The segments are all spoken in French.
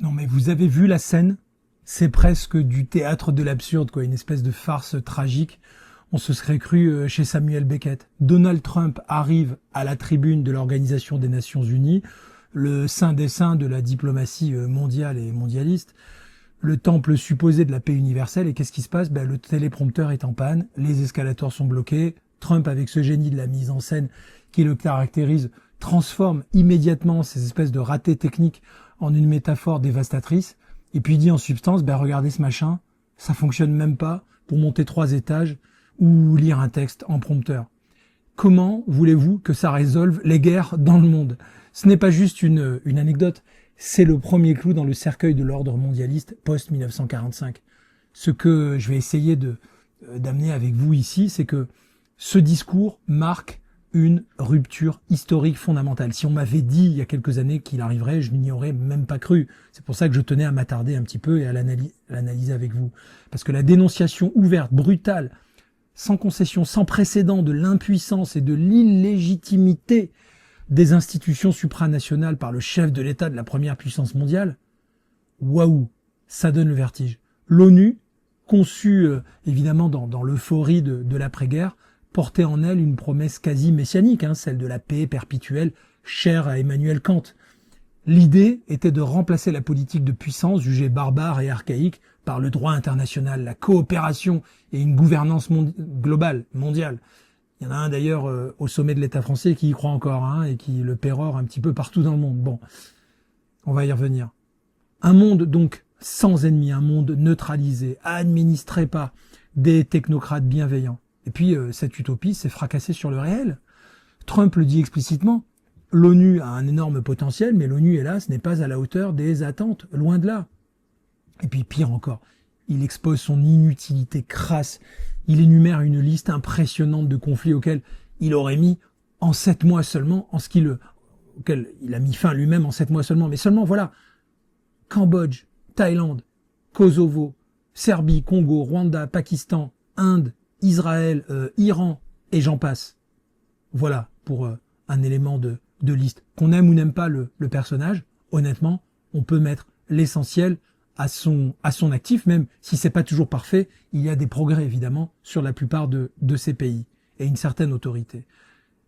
Non mais vous avez vu la scène? C'est presque du théâtre de l'absurde, quoi, une espèce de farce tragique. On se serait cru chez Samuel Beckett. Donald Trump arrive à la tribune de l'Organisation des Nations Unies, le saint des saints de la diplomatie mondiale et mondialiste, le temple supposé de la paix universelle, et qu'est-ce qui se passe? Le téléprompteur est en panne, les escalators sont bloqués, Trump, avec ce génie de la mise en scène qui le caractérise, transforme immédiatement ces espèces de ratés techniques en une métaphore dévastatrice, et puis il dit en substance, regardez ce machin, ça fonctionne même pas pour monter 3 étages ou lire un texte en prompteur. Comment voulez-vous que ça résolve les guerres dans le monde? Ce n'est pas juste une anecdote, c'est le premier clou dans le cercueil de l'ordre mondialiste post-1945. Ce que je vais essayer d'amener avec vous ici, c'est que ce discours marque une rupture historique fondamentale. Si on m'avait dit il y a quelques années qu'il arriverait, je n'y aurais même pas cru. C'est pour ça que je tenais à m'attarder un petit peu et à l'analyser avec vous. Parce que la dénonciation ouverte, brutale, sans concession, sans précédent de l'impuissance et de l'illégitimité des institutions supranationales par le chef de l'État de la première puissance mondiale, waouh, ça donne le vertige. L'ONU, conçue évidemment dans l'euphorie de l'après-guerre, portait en elle une promesse quasi messianique, celle de la paix perpétuelle, chère à Emmanuel Kant. L'idée était de remplacer la politique de puissance, jugée barbare et archaïque, par le droit international, la coopération et une gouvernance globale, mondiale. Il y en a un d'ailleurs au sommet de l'État français qui y croit encore, et qui le pérore un petit peu partout dans le monde. Bon, on va y revenir. Un monde donc sans ennemis, un monde neutralisé, administré par des technocrates bienveillants. Et puis cette utopie s'est fracassée sur le réel. Trump le dit explicitement, l'ONU a un énorme potentiel, mais l'ONU, hélas, n'est pas à la hauteur des attentes, loin de là. Et puis pire encore, il expose son inutilité crasse. Il énumère une liste impressionnante de conflits auxquels il aurait mis en 7 mois seulement, auquel il a mis fin lui-même en 7 mois seulement. Mais seulement, voilà, Cambodge, Thaïlande, Kosovo, Serbie, Congo, Rwanda, Pakistan, Inde, Israël, Iran, et j'en passe. Voilà pour un élément de liste. Qu'on aime ou n'aime pas le personnage, honnêtement, on peut mettre l'essentiel à son actif, même si c'est pas toujours parfait, il y a des progrès évidemment sur la plupart de ces pays et une certaine autorité.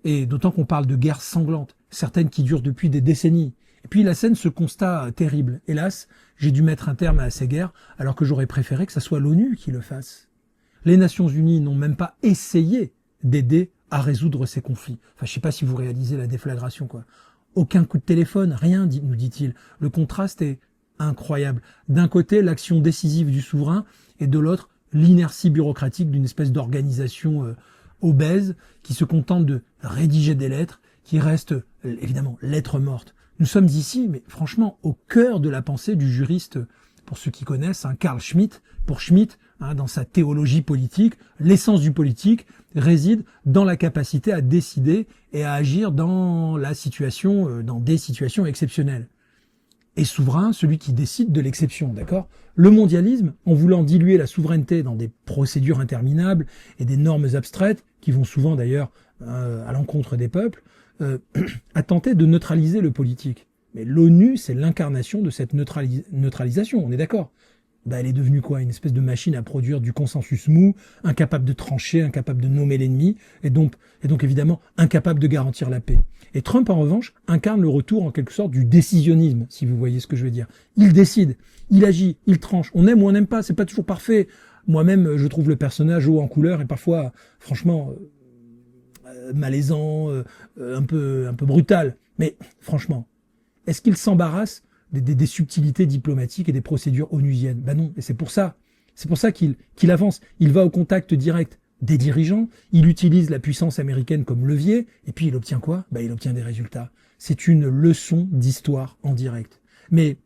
Et d'autant qu'on parle de guerres sanglantes, certaines qui durent depuis des décennies. Et puis la scène, ce constat terrible. Hélas, j'ai dû mettre un terme à ces guerres alors que j'aurais préféré que ça soit l'ONU qui le fasse. Les Nations Unies n'ont même pas essayé d'aider à résoudre ces conflits. Enfin, je sais pas si vous réalisez la déflagration, quoi. Aucun coup de téléphone, rien, nous dit-il. Le contraste est incroyable. D'un côté, l'action décisive du souverain, et de l'autre, l'inertie bureaucratique d'une espèce d'organisation obèse qui se contente de rédiger des lettres, qui restent, évidemment, lettres mortes. Nous sommes ici, mais franchement, au cœur de la pensée du juriste, pour ceux qui connaissent, Carl Schmitt. Pour Schmitt, dans sa théologie politique, l'essence du politique réside dans la capacité à décider et à agir dans des situations exceptionnelles. Et souverain, celui qui décide de l'exception, d'accord? Le mondialisme, en voulant diluer la souveraineté dans des procédures interminables et des normes abstraites, qui vont souvent d'ailleurs à l'encontre des peuples, a tenté de neutraliser le politique. Mais l'ONU, c'est l'incarnation de cette neutralisation, on est d'accord? Elle est devenue quoi? Une espèce de machine à produire du consensus mou, incapable de trancher, incapable de nommer l'ennemi, et donc évidemment incapable de garantir la paix. Et Trump, en revanche, incarne le retour en quelque sorte du décisionnisme, si vous voyez ce que je veux dire. Il décide, il agit, il tranche. On aime ou on n'aime pas, c'est pas toujours parfait. Moi-même, je trouve le personnage haut en couleur et parfois, franchement, malaisant, un peu brutal. Mais franchement, est-ce qu'il s'embarrasse des subtilités diplomatiques et des procédures onusiennes? Non, et c'est pour ça qu'il avance. Il va au contact direct des dirigeants, il utilise la puissance américaine comme levier, et puis il obtient quoi? Il obtient des résultats. C'est une leçon d'histoire en direct. Mais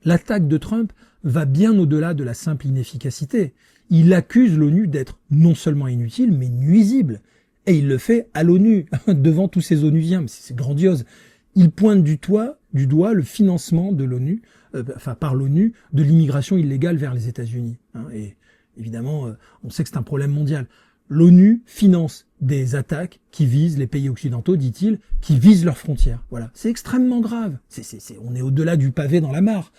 l'attaque de Trump va bien au-delà de la simple inefficacité. Il accuse l'ONU d'être non seulement inutile, mais nuisible. Et il le fait à l'ONU, devant tous ces onusiens. C'est grandiose. Il pointe du doigt le financement de l'ONU, par l'ONU, de l'immigration illégale vers les États-Unis. Et évidemment, on sait que c'est un problème mondial. l'ONU finance des attaques qui visent les pays occidentaux, dit-il, qui visent leurs frontières. Voilà, c'est extrêmement grave. On est au-delà du pavé dans la mare.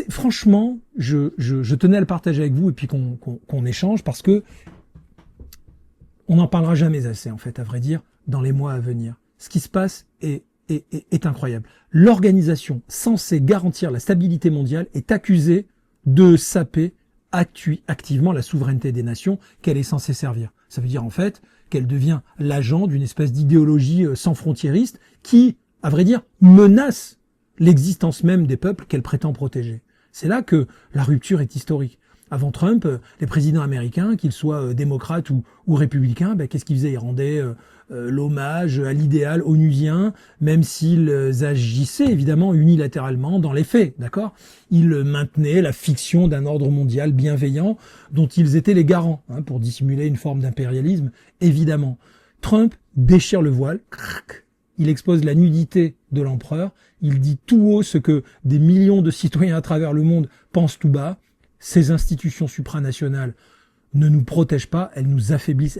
Franchement, je tenais à le partager avec vous et puis qu'on échange parce que on n'en parlera jamais assez, en fait, à vrai dire, dans les mois à venir. Ce qui se passe est incroyable. L'organisation censée garantir la stabilité mondiale est accusée de saper activement la souveraineté des nations qu'elle est censée servir. Ça veut dire en fait qu'elle devient l'agent d'une espèce d'idéologie sans frontiériste qui, à vrai dire, menace l'existence même des peuples qu'elle prétend protéger. C'est là que la rupture est historique. Avant Trump, les présidents américains, qu'ils soient démocrates ou républicains, qu'est-ce qu'ils faisaient? Ils rendaient l'hommage à l'idéal onusien, même s'ils agissaient évidemment unilatéralement dans les faits, d'accord? Ils maintenaient la fiction d'un ordre mondial bienveillant dont ils étaient les garants, pour dissimuler une forme d'impérialisme, évidemment. Trump déchire le voile, il expose la nudité de l'empereur, il dit tout haut ce que des millions de citoyens à travers le monde pensent tout bas. Ces institutions supranationales ne nous protègent pas, elles nous affaiblissent,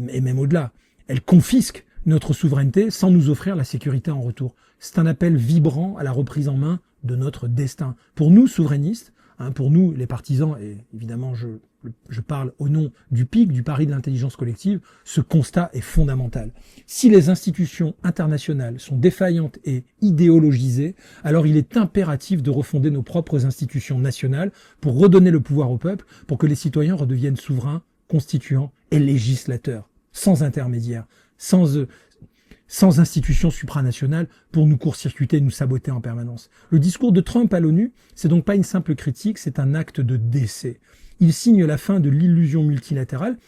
et même au-delà, elles confisquent notre souveraineté sans nous offrir la sécurité en retour. C'est un appel vibrant à la reprise en main de notre destin. Pour nous, souverainistes, pour nous, les partisans, et évidemment je parle au nom du PIC, du pari de l'intelligence collective, ce constat est fondamental. Si les institutions internationales sont défaillantes et idéologisées, alors il est impératif de refonder nos propres institutions nationales pour redonner le pouvoir au peuple, pour que les citoyens redeviennent souverains, constituants et législateurs, sans intermédiaire, sans institutions supranationales pour nous court-circuiter, nous saboter en permanence. Le discours de Trump à l'ONU, c'est donc pas une simple critique, c'est un acte de décès. Il signe la fin de l'illusion multilatérale,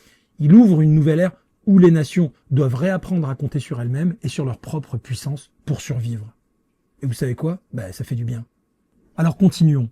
il ouvre une nouvelle ère où les nations doivent réapprendre à compter sur elles-mêmes et sur leur propre puissance pour survivre. Et vous savez quoi? Ça fait du bien. Alors continuons.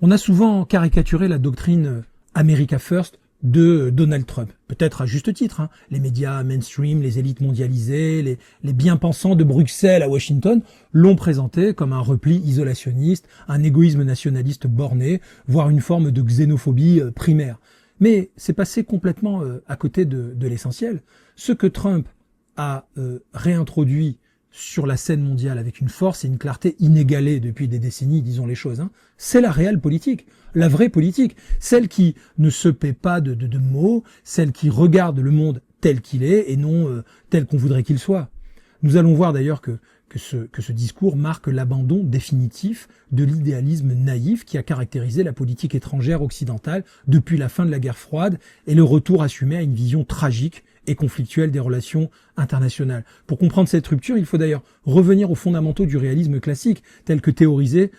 On a souvent caricaturé la doctrine America First de Donald Trump. Peut-être à juste titre, les médias mainstream, les élites mondialisées, les bien-pensants de Bruxelles à Washington l'ont présenté comme un repli isolationniste, un égoïsme nationaliste borné, voire une forme de xénophobie primaire. Mais c'est passé complètement à côté de l'essentiel. Ce que Trump a réintroduit sur la scène mondiale avec une force et une clarté inégalées depuis des décennies, disons les choses, c'est la réelle politique, la vraie politique, celle qui ne se paie pas de mots, celle qui regarde le monde tel qu'il est et non tel qu'on voudrait qu'il soit. Nous allons voir d'ailleurs que ce discours marque l'abandon définitif de l'idéalisme naïf qui a caractérisé la politique étrangère occidentale depuis la fin de la guerre froide et le retour assumé à une vision tragique et conflictuelle des relations internationales. Pour comprendre cette rupture, il faut d'ailleurs revenir aux fondamentaux du réalisme classique, tel que théorisé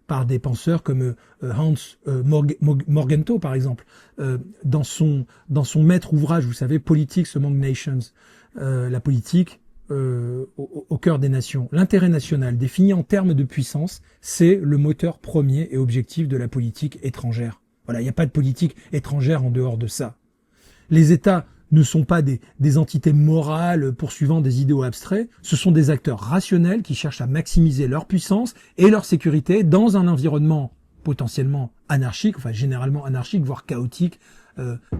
par des penseurs comme Hans Morgenthau, par exemple, dans son maître ouvrage, vous savez, Politics Among Nations, la politique au cœur des nations. L'intérêt national, défini en termes de puissance, c'est le moteur premier et objectif de la politique étrangère. Voilà, il n'y a pas de politique étrangère en dehors de ça. Les États ne sont pas des entités morales poursuivant des idéaux abstraits, ce sont des acteurs rationnels qui cherchent à maximiser leur puissance et leur sécurité dans un environnement potentiellement anarchique, enfin généralement anarchique, voire chaotique,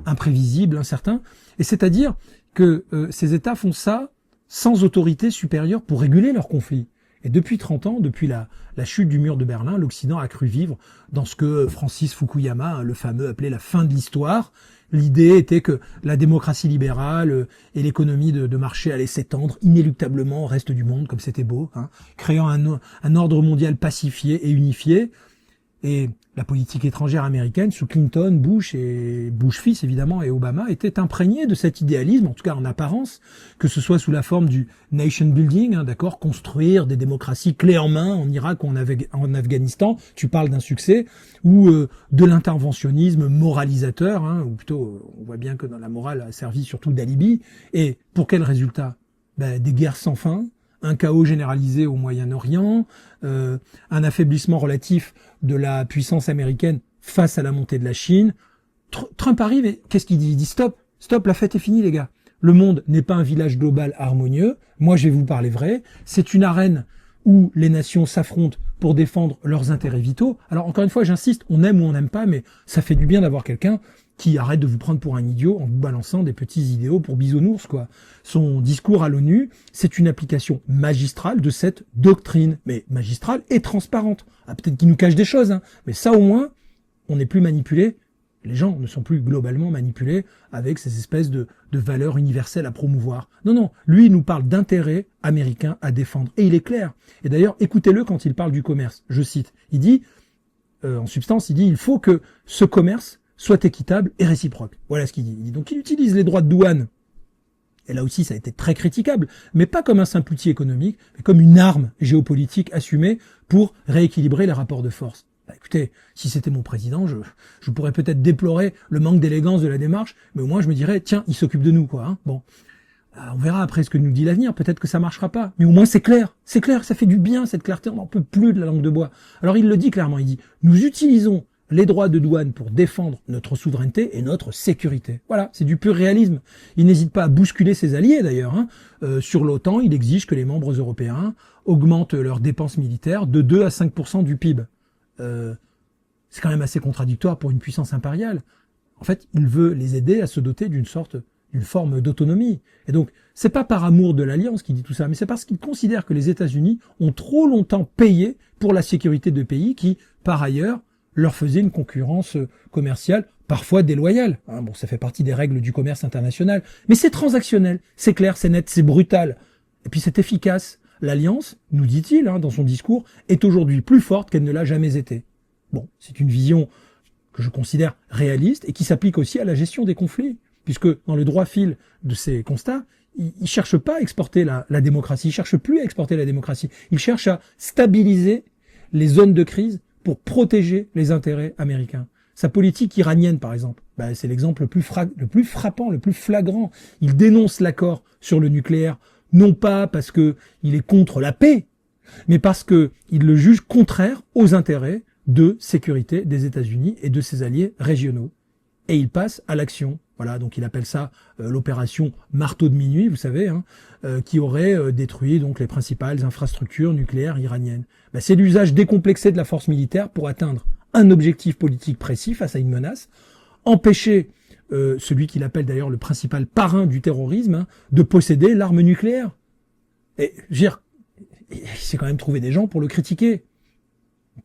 imprévisible, incertain. Et c'est-à-dire que ces États font ça sans autorité supérieure pour réguler leurs conflits. Et depuis 30 ans, depuis la chute du mur de Berlin, l'Occident a cru vivre dans ce que Francis Fukuyama, le fameux, appelait la fin de l'histoire. L'idée était que la démocratie libérale et l'économie de marché allaient s'étendre inéluctablement au reste du monde, comme c'était beau, créant un ordre mondial pacifié et unifié. Et la politique étrangère américaine, sous Clinton, Bush et Bush fils évidemment et Obama, était imprégnée de cet idéalisme, en tout cas en apparence, que ce soit sous la forme du nation building, d'accord, construire des démocraties clés en main en Irak ou en Afghanistan, tu parles d'un succès, ou de l'interventionnisme moralisateur, ou plutôt on voit bien que dans la morale a servi surtout d'alibi. Et pour quel résultat? Des guerres sans fin, un chaos généralisé au Moyen-Orient, un affaiblissement relatif de la puissance américaine face à la montée de la Chine. Trump arrive et qu'est-ce qu'il dit? Il dit stop, la fête est finie les gars. Le monde n'est pas un village global harmonieux. Moi je vais vous parler vrai. C'est une arène où les nations s'affrontent pour défendre leurs intérêts vitaux. Alors encore une fois, j'insiste, on aime ou on n'aime pas, mais ça fait du bien d'avoir quelqu'un qui arrête de vous prendre pour un idiot en vous balançant des petits idéaux pour bisounours, quoi. Son discours à l'ONU, c'est une application magistrale de cette doctrine, mais magistrale et transparente. Ah, peut-être qu'il nous cache des choses, hein, mais ça au moins, on n'est plus manipulé. Les gens ne sont plus globalement manipulés avec ces espèces de valeurs universelles à promouvoir. Non, non, lui, il nous parle d'intérêts américains à défendre. Et il est clair. Et d'ailleurs, écoutez-le quand il parle du commerce. Je cite. Il dit, en substance, il dit, il faut que ce commerce soit équitable et réciproque. Voilà ce qu'il dit. Donc, il utilise les droits de douane. Et là aussi, ça a été très critiquable, mais pas comme un simple outil économique, mais comme une arme géopolitique assumée pour rééquilibrer les rapports de force. Bah, écoutez, si c'était mon président, je pourrais peut-être déplorer le manque d'élégance de la démarche, mais au moins je me dirais, tiens, il s'occupe de nous, quoi. Hein. Bon, on verra après ce que nous dit l'avenir, peut-être que ça marchera pas, mais au moins c'est clair, ça fait du bien cette clarté, on n'en peut plus de la langue de bois. Alors il le dit clairement, il dit, nous utilisons les droits de douane pour défendre notre souveraineté et notre sécurité. Voilà, c'est du pur réalisme. Il n'hésite pas à bousculer ses alliés d'ailleurs. Hein. Sur l'OTAN, il exige que les membres européens augmentent leurs dépenses militaires de 2 à 5% du PIB. C'est quand même assez contradictoire pour une puissance impériale. En fait, il veut les aider à se doter d'une forme d'autonomie. Et donc, c'est pas par amour de l'Alliance qu'il dit tout ça, mais c'est parce qu'il considère que les États-Unis ont trop longtemps payé pour la sécurité de pays qui, par ailleurs, leur faisaient une concurrence commerciale parfois déloyale. Hein, bon, ça fait partie des règles du commerce international. Mais c'est transactionnel, c'est clair, c'est net, c'est brutal. Et puis c'est efficace. L'Alliance, nous dit-il dans son discours, est aujourd'hui plus forte qu'elle ne l'a jamais été. Bon, c'est une vision que je considère réaliste et qui s'applique aussi à la gestion des conflits, puisque dans le droit fil de ces constats, il ne cherche pas à exporter la démocratie, il ne cherche plus à exporter la démocratie, il cherche à stabiliser les zones de crise pour protéger les intérêts américains. Sa politique iranienne, par exemple, c'est l'exemple le plus frappant, le plus flagrant. Il dénonce l'accord sur le nucléaire, non pas parce que il est contre la paix, mais parce que il le juge contraire aux intérêts de sécurité des États-Unis et de ses alliés régionaux. Et il passe à l'action. Voilà, donc il appelle ça l'opération Marteau de minuit, vous savez, qui aurait détruit donc les principales infrastructures nucléaires iraniennes. C'est l'usage décomplexé de la force militaire pour atteindre un objectif politique précis face à une menace, empêcher celui qu'il appelle d'ailleurs le principal parrain du terrorisme, de posséder l'arme nucléaire. Et je veux dire, il s'est quand même trouvé des gens pour le critiquer.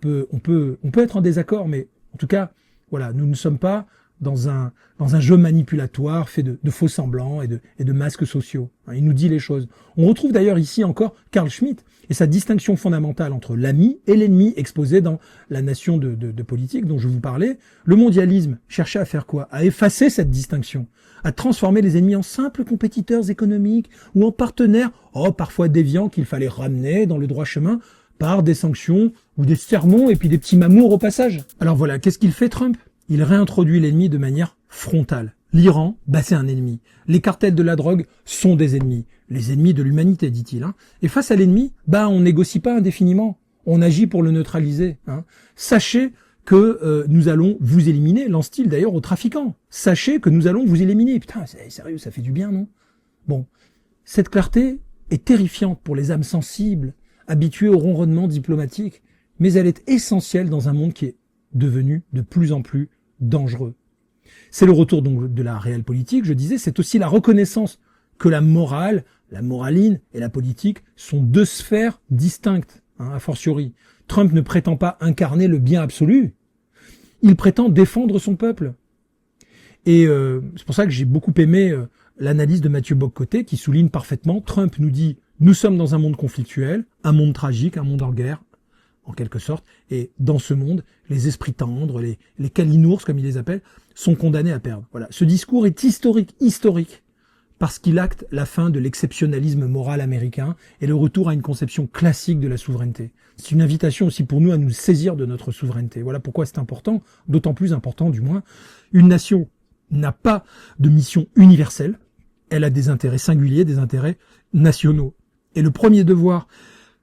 On peut être en désaccord, mais en tout cas, voilà, nous ne sommes pas dans un jeu manipulatoire fait de faux semblants et de masques sociaux. Il nous dit les choses. On retrouve d'ailleurs ici encore Carl Schmitt et sa distinction fondamentale entre l'ami et l'ennemi exposé dans la nation de politique dont je vous parlais. Le mondialisme cherchait à faire quoi? À effacer cette distinction, à transformer les ennemis en simples compétiteurs économiques ou en partenaires, parfois déviants, qu'il fallait ramener dans le droit chemin par des sanctions ou des sermons et puis des petits mamours au passage. Alors voilà, qu'est-ce qu'il fait Trump? Il réintroduit l'ennemi de manière frontale. L'Iran, c'est un ennemi. Les cartels de la drogue sont des ennemis. Les ennemis de l'humanité, dit-il. Et face à l'ennemi, on négocie pas indéfiniment. On agit pour le neutraliser. Sachez que nous allons vous éliminer, lance-t-il d'ailleurs aux trafiquants. Sachez que nous allons vous éliminer. Putain, c'est sérieux, ça fait du bien, non? Bon, cette clarté est terrifiante pour les âmes sensibles, habituées au ronronnement diplomatique, mais elle est essentielle dans un monde qui est devenu de plus en plus dangereux. C'est le retour donc de la réelle politique, je disais, c'est aussi la reconnaissance que la morale, la moraline et la politique sont deux sphères distinctes, a fortiori. Trump ne prétend pas incarner le bien absolu, il prétend défendre son peuple. Et c'est pour ça que j'ai beaucoup aimé l'analyse de Mathieu Bock-Côté qui souligne parfaitement, Trump nous dit, nous sommes dans un monde conflictuel, un monde tragique, un monde en guerre, en quelque sorte, et dans ce monde, les esprits tendres, les calinours, comme il les appelle, sont condamnés à perdre. Voilà. Ce discours est historique, parce qu'il acte la fin de l'exceptionnalisme moral américain et le retour à une conception classique de la souveraineté. C'est une invitation aussi pour nous à nous saisir de notre souveraineté. Voilà pourquoi c'est important, d'autant plus important du moins. Une nation n'a pas de mission universelle, elle a des intérêts singuliers, des intérêts nationaux. Et le premier devoir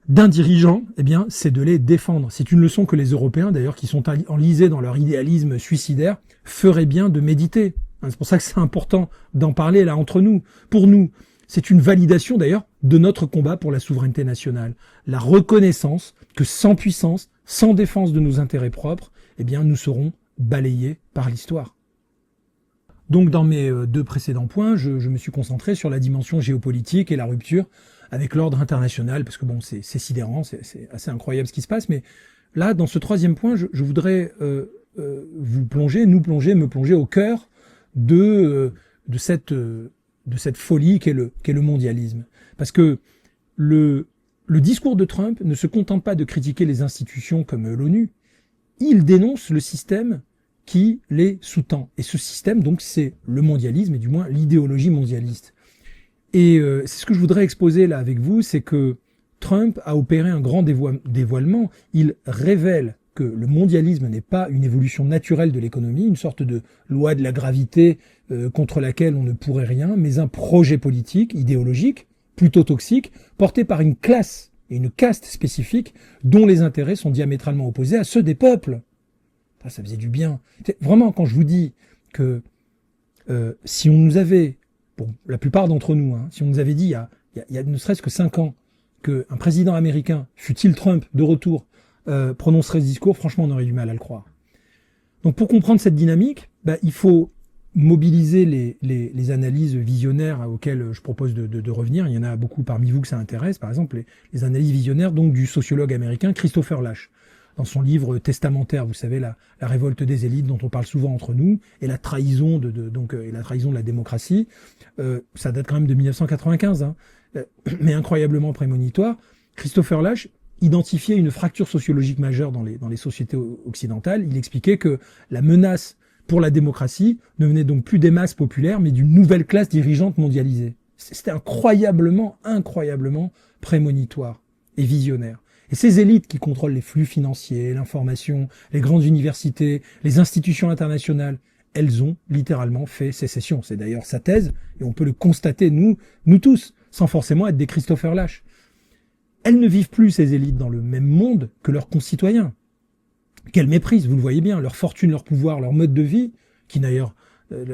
d'un dirigeant, c'est de les défendre. C'est une leçon que les Européens, d'ailleurs, qui sont enlisés dans leur idéalisme suicidaire, feraient bien de méditer. C'est pour ça que c'est important d'en parler là entre nous. Pour nous, c'est une validation d'ailleurs de notre combat pour la souveraineté nationale. La reconnaissance que sans puissance, sans défense de nos intérêts propres, eh bien, nous serons balayés par l'histoire. Donc, dans mes deux précédents points, je me suis concentré sur la dimension géopolitique et la rupture avec l'ordre international, parce que bon, c'est sidérant, c'est assez incroyable ce qui se passe, mais là, dans ce troisième point, je voudrais me plonger au cœur de cette folie qu'est le mondialisme. Parce que le discours de Trump ne se contente pas de critiquer les institutions comme l'ONU, il dénonce le système qui les sous-tend. Et ce système, donc, c'est le mondialisme, et du moins l'idéologie mondialiste. Et c'est ce que je voudrais exposer là avec vous, c'est que Trump a opéré un grand dévoilement. Il révèle que le mondialisme n'est pas une évolution naturelle de l'économie, une sorte de loi de la gravité contre laquelle on ne pourrait rien, mais un projet politique, idéologique, plutôt toxique, porté par une classe et une caste spécifique dont les intérêts sont diamétralement opposés à ceux des peuples. Ça faisait du bien. Vraiment, quand je vous dis que si on nous avait, pour la plupart d'entre nous, si on nous avait dit il y a ne serait-ce que 5 ans qu'un président américain, fût-il Trump, de retour, prononcerait ce discours, franchement, on aurait du mal à le croire. Donc pour comprendre cette dynamique, il faut mobiliser les analyses visionnaires auxquelles je propose de revenir. Il y en a beaucoup parmi vous que ça intéresse. Par exemple, les analyses visionnaires donc du sociologue américain Christopher Lasch. Dans son livre testamentaire, vous savez, la révolte des élites dont on parle souvent entre nous, et la trahison et la trahison de la démocratie, ça date quand même de 1995, mais incroyablement prémonitoire. Christopher Lasch identifiait une fracture sociologique majeure dans les sociétés occidentales. Il expliquait que la menace pour la démocratie ne venait donc plus des masses populaires, mais d'une nouvelle classe dirigeante mondialisée. C'était incroyablement prémonitoire et visionnaire. Et ces élites qui contrôlent les flux financiers, l'information, les grandes universités, les institutions internationales, elles ont littéralement fait sécession. C'est d'ailleurs sa thèse, et on peut le constater, nous tous, sans forcément être des Christopher Lasch. Elles ne vivent plus, ces élites, dans le même monde que leurs concitoyens. Quelle méprise, vous le voyez bien, leur fortune, leur pouvoir, leur mode de vie, qui d'ailleurs,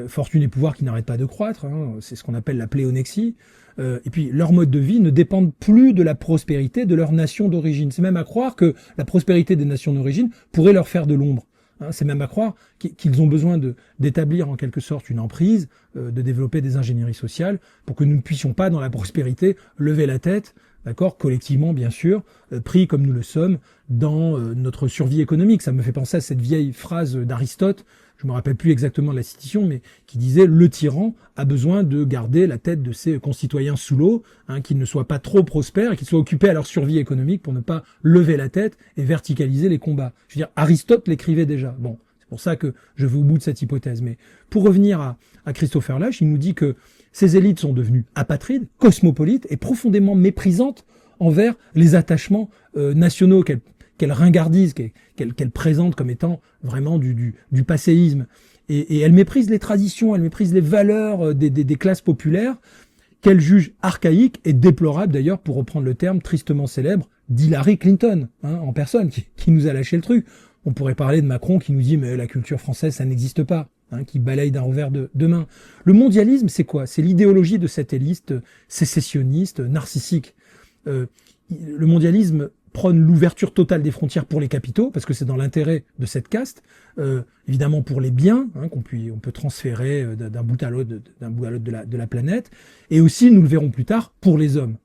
fortune et pouvoir qui n'arrêtent pas de croître, c'est ce qu'on appelle la pléonexie, et puis leur mode de vie ne dépendent plus de la prospérité de leur nation d'origine. C'est même à croire que la prospérité des nations d'origine pourrait leur faire de l'ombre. C'est même à croire qu'ils ont besoin d'établir en quelque sorte une emprise, de développer des ingénieries sociales pour que nous ne puissions pas, dans la prospérité, lever la tête, d'accord, collectivement bien sûr, pris comme nous le sommes dans notre survie économique. Ça me fait penser à cette vieille phrase d'Aristote, je me rappelle plus exactement de la citation, mais qui disait « Le tyran a besoin de garder la tête de ses concitoyens sous l'eau, qu'ils ne soient pas trop prospères et qu'ils soient occupés à leur survie économique pour ne pas lever la tête et verticaliser les combats. » Je veux dire, Aristote l'écrivait déjà. Bon, c'est pour ça que je vais au bout de cette hypothèse. Mais pour revenir à Christopher Lasch, il nous dit que ces élites sont devenues apatrides, cosmopolites et profondément méprisantes envers les attachements nationaux qu'elle ringardise, qu'elle présente comme étant vraiment du passéisme. Et elle méprise les traditions, elle méprise les valeurs des classes populaires, qu'elle juge archaïques et déplorables d'ailleurs, pour reprendre le terme tristement célèbre d'Hillary Clinton, en personne, qui nous a lâché le truc. On pourrait parler de Macron qui nous dit « mais la culture française, ça n'existe pas », qui balaye d'un revers de main. Le mondialisme, c'est quoi? C'est l'idéologie de cette élite sécessionniste, narcissique. Le mondialisme prône l'ouverture totale des frontières pour les capitaux, parce que c'est dans l'intérêt de cette caste, évidemment pour les biens, on peut transférer d'un bout à l'autre de la planète, et aussi, nous le verrons plus tard, pour les hommes.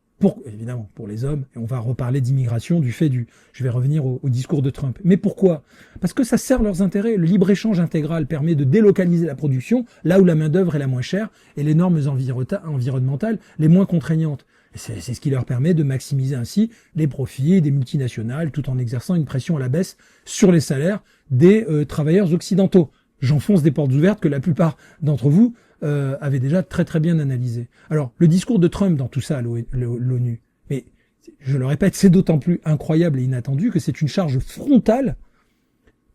Évidemment, pour les hommes, et on va reparler d'immigration, je vais revenir au discours de Trump. Mais pourquoi? Parce que ça sert leurs intérêts. Le libre-échange intégral permet de délocaliser la production là où la main-d'œuvre est la moins chère et les normes environnementales les moins contraignantes. C'est ce qui leur permet de maximiser ainsi les profits des multinationales tout en exerçant une pression à la baisse sur les salaires des travailleurs occidentaux. J'enfonce des portes ouvertes que la plupart d'entre vous avaient déjà très très bien analysées. Alors, le discours de Trump dans tout ça à l'ONU, mais je le répète, c'est d'autant plus incroyable et inattendu que c'est une charge frontale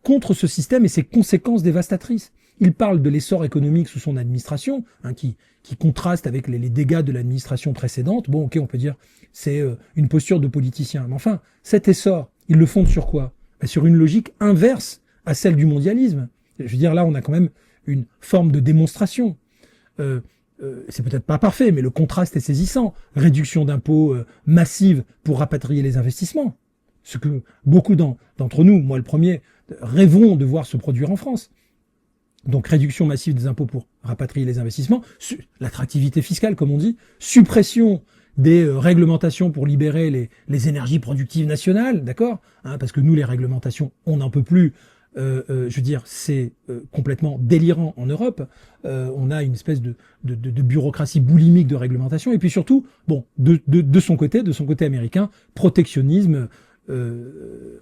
contre ce système et ses conséquences dévastatrices. Il parle de l'essor économique sous son administration, qui contraste avec les dégâts de l'administration précédente. Bon, ok, on peut dire c'est une posture de politicien. Mais enfin, cet essor, il le fonde sur quoi? Sur une logique inverse à celle du mondialisme. Je veux dire, là, on a quand même une forme de démonstration. c'est peut-être pas parfait, mais le contraste est saisissant. Réduction d'impôts massive pour rapatrier les investissements. Ce que beaucoup d'entre nous, moi le premier, rêvons de voir se produire en France. Donc réduction massive des impôts pour rapatrier les investissements, l'attractivité fiscale comme on dit, suppression des réglementations pour libérer les énergies productives nationales, d'accord, parce que nous les réglementations, on n'en peut plus. Je veux dire, c'est complètement délirant en Europe. On a une espèce de bureaucratie boulimique de réglementation. Et puis surtout, bon, de son côté américain, protectionnisme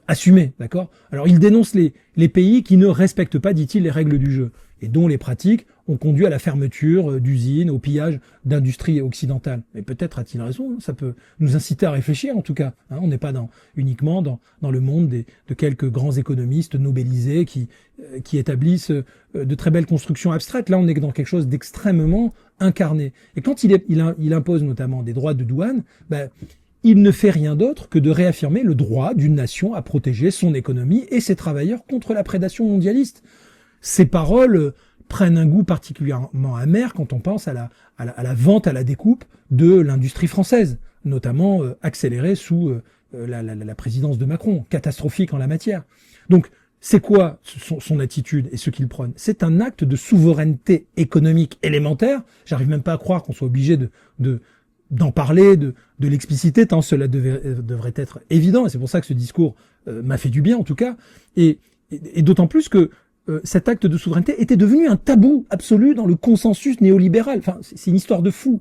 assumé, d'accord. Alors il dénonce les pays qui ne respectent pas, dit-il, les règles du jeu et dont les pratiques ont conduit à la fermeture d'usines, au pillage d'industries occidentales. Mais peut-être a-t-il raison, hein, ça peut nous inciter à réfléchir en tout cas. Hein, on n'est pas uniquement dans le monde de quelques grands économistes nobelisés qui établissent de très belles constructions abstraites. Là, on est dans quelque chose d'extrêmement incarné. Et quand il impose notamment des droits de douane, il ne fait rien d'autre que de réaffirmer le droit d'une nation à protéger son économie et ses travailleurs contre la prédation mondialiste. Ces paroles prennent un goût particulièrement amer quand on pense à la vente à la découpe de l'industrie française, notamment accélérée sous la présidence de Macron, catastrophique en la matière. Donc, c'est quoi son attitude et ce qu'il prône? C'est un acte de souveraineté économique élémentaire. J'arrive même pas à croire qu'on soit obligé d'en parler, de l'expliciter, tant cela devrait être évident. Et c'est pour ça que ce discours m'a fait du bien, en tout cas. Et d'autant plus que cet acte de souveraineté était devenu un tabou absolu dans le consensus néolibéral. Enfin, c'est une histoire de fou.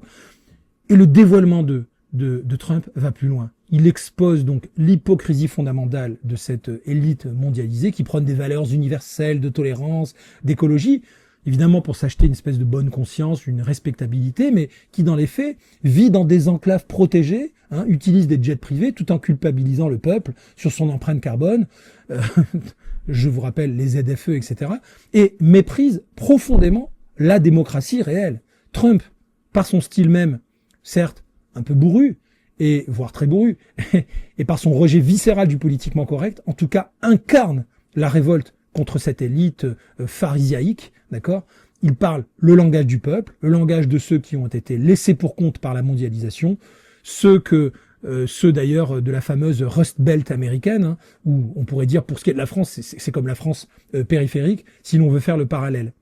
Et le dévoilement de Trump va plus loin. Il expose donc l'hypocrisie fondamentale de cette élite mondialisée qui prône des valeurs universelles de tolérance, d'écologie, évidemment pour s'acheter une espèce de bonne conscience, une respectabilité, mais qui dans les faits vit dans des enclaves protégées, utilise des jets privés tout en culpabilisant le peuple sur son empreinte carbone, je vous rappelle les ZFE, etc., et méprise profondément la démocratie réelle. Trump, par son style même, certes un peu bourru, et voire très bourru, et par son rejet viscéral du politiquement correct, en tout cas incarne la révolte contre cette élite pharisiaïque, d'accord. Il parle le langage du peuple, le langage de ceux qui ont été laissés pour compte par la mondialisation, ceux d'ailleurs de la fameuse Rust Belt américaine, où on pourrait dire pour ce qui est de la France, c'est comme la France périphérique, si l'on veut faire le parallèle.